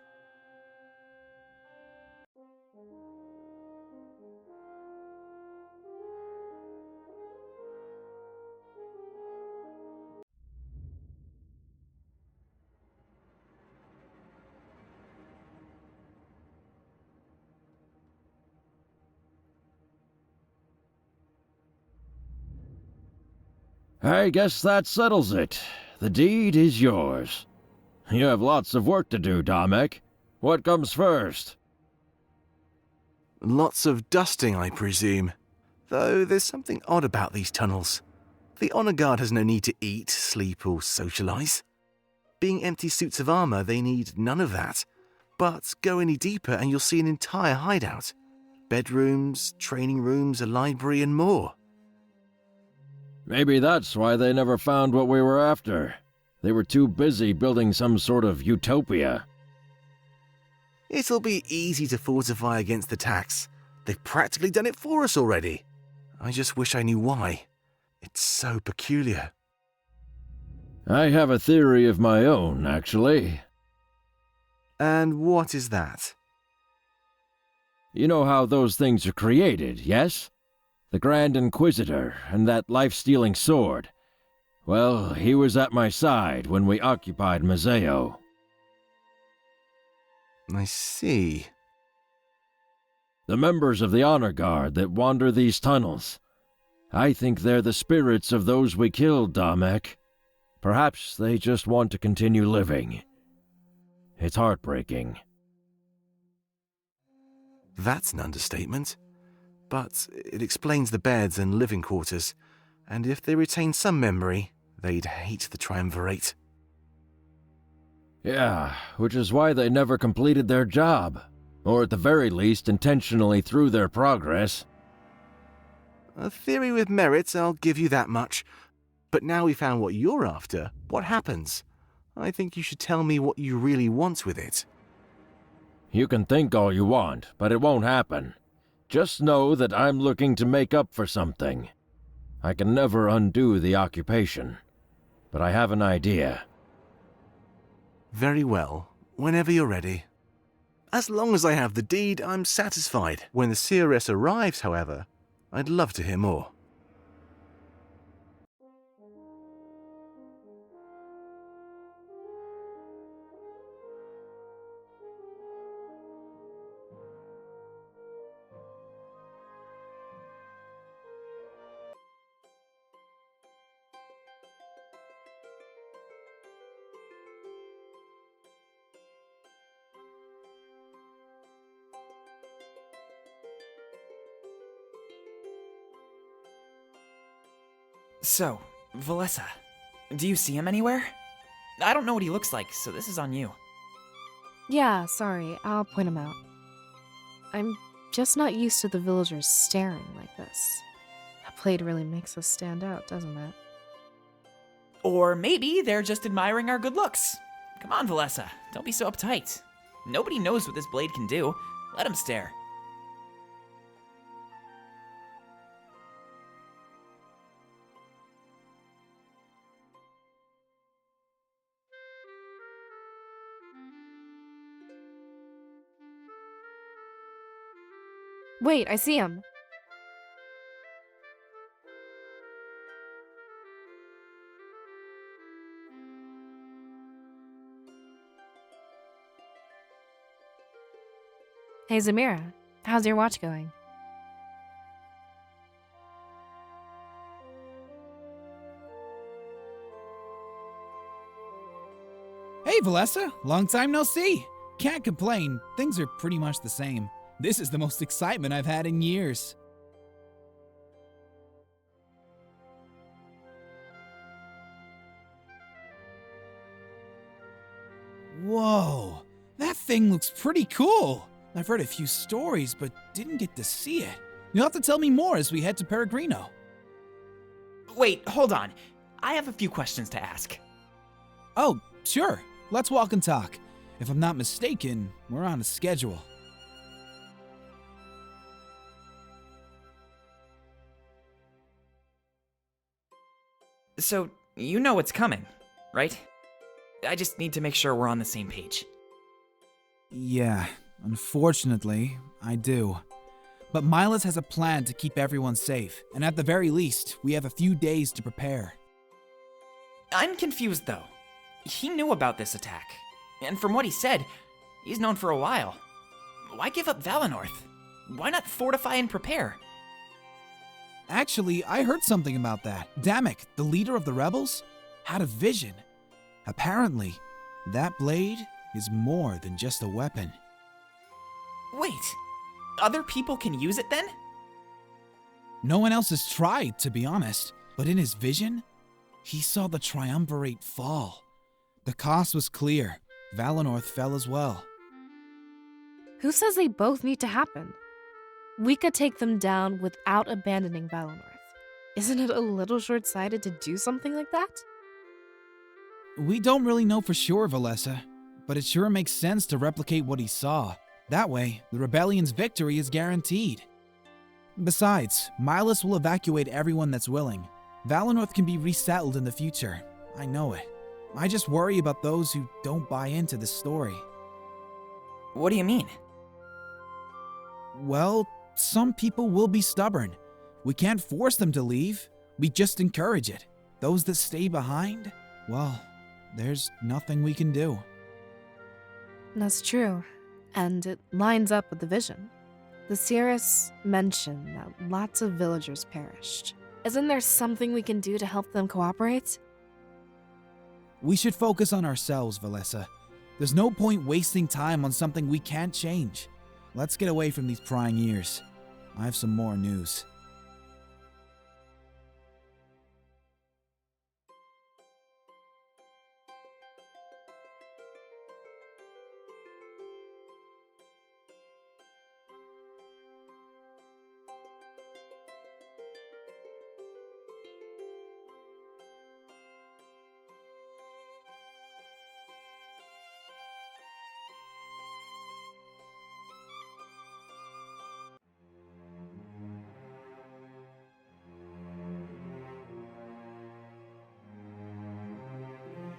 I guess that settles it. The deed is yours. You have lots of work to do, Damek. What comes first? Lots of dusting, I presume. Though there's something odd about these tunnels. The honor guard has no need to eat, sleep, or socialize. Being empty suits of armor, they need none of that. But go any deeper and you'll see an entire hideout. Bedrooms, training rooms, a library, and more. Maybe that's why they never found what we were after. They were too busy building some sort of utopia. It'll be easy to fortify against attacks. They've practically done it for us already. I just wish I knew why. It's so peculiar. I have a theory of my own, actually. And what is that? You know how those things are created, yes? The Grand Inquisitor and that life-stealing sword. Well, he was at my side when we occupied Mazeo. I see. The members of the Honor Guard that wander these tunnels. I think they're the spirits of those we killed, Damek. Perhaps they just want to continue living. It's heartbreaking. That's an understatement. But it explains the beds and living quarters, and if they retain some memory, they'd hate the Triumvirate. Yeah, which is why they never completed their job. Or at the very least, intentionally threw their progress. A theory with merit, I'll give you that much. But now we found what you're after, what happens? I think you should tell me what you really want with it. You can think all you want, but it won't happen. Just know that I'm looking to make up for something. I can never undo the occupation, but I have an idea. Very well, whenever you're ready. As long as I have the deed, I'm satisfied. When the CRS arrives, however, I'd love to hear more. So, Valessa, do you see him anywhere? I don't know what he looks like, so this is on you. Yeah, sorry, I'll point him out. I'm just not used to the villagers staring like this. That blade really makes us stand out, doesn't it? Or maybe they're just admiring our good looks. Come on, Valessa, don't be so uptight. Nobody knows what this blade can do. Let him stare. Wait, I see him. Hey, Zamira, how's your watch going? Hey, Valessa, long time no see. Can't complain, things are pretty much the same. This is the most excitement I've had in years. Whoa, that thing looks pretty cool. I've heard a few stories, but didn't get to see it. You'll have to tell me more as we head to Peregrino. Wait, hold on. I have a few questions to ask. Oh, sure. Let's walk and talk. If I'm not mistaken, we're on a schedule. So, you know what's coming, right? I just need to make sure we're on the same page. Yeah, unfortunately, I do. But Milas has a plan to keep everyone safe, and at the very least, we have a few days to prepare. I'm confused, though. He knew about this attack, and from what he said, he's known for a while. Why give up Valenorth? Why not fortify and prepare? Actually, I heard something about that. Damek, the leader of the rebels, had a vision. Apparently, that blade is more than just a weapon. Wait, other people can use it then? No one else has tried, to be honest, but in his vision, he saw the triumvirate fall. The cost was clear. Valinor fell as well. Who says they both need to happen? We could take them down without abandoning Valinor. Isn't it a little short-sighted to do something like that? We don't really know for sure, Valessa, but it sure makes sense to replicate what he saw. That way, the rebellion's victory is guaranteed. Besides, Milas will evacuate everyone that's willing. Valinor can be resettled in the future. I know it. I just worry about those who don't buy into this story. What do you mean? Well, some people will be stubborn. We can't force them to leave. We just encourage it. Those that stay behind, well, there's nothing we can do. That's true. And it lines up with the vision. The Cirrus mentioned that lots of villagers perished. Isn't there something we can do to help them cooperate? We should focus on ourselves, Valessa. There's no point wasting time on something we can't change. Let's get away from these prying ears. I have some more news.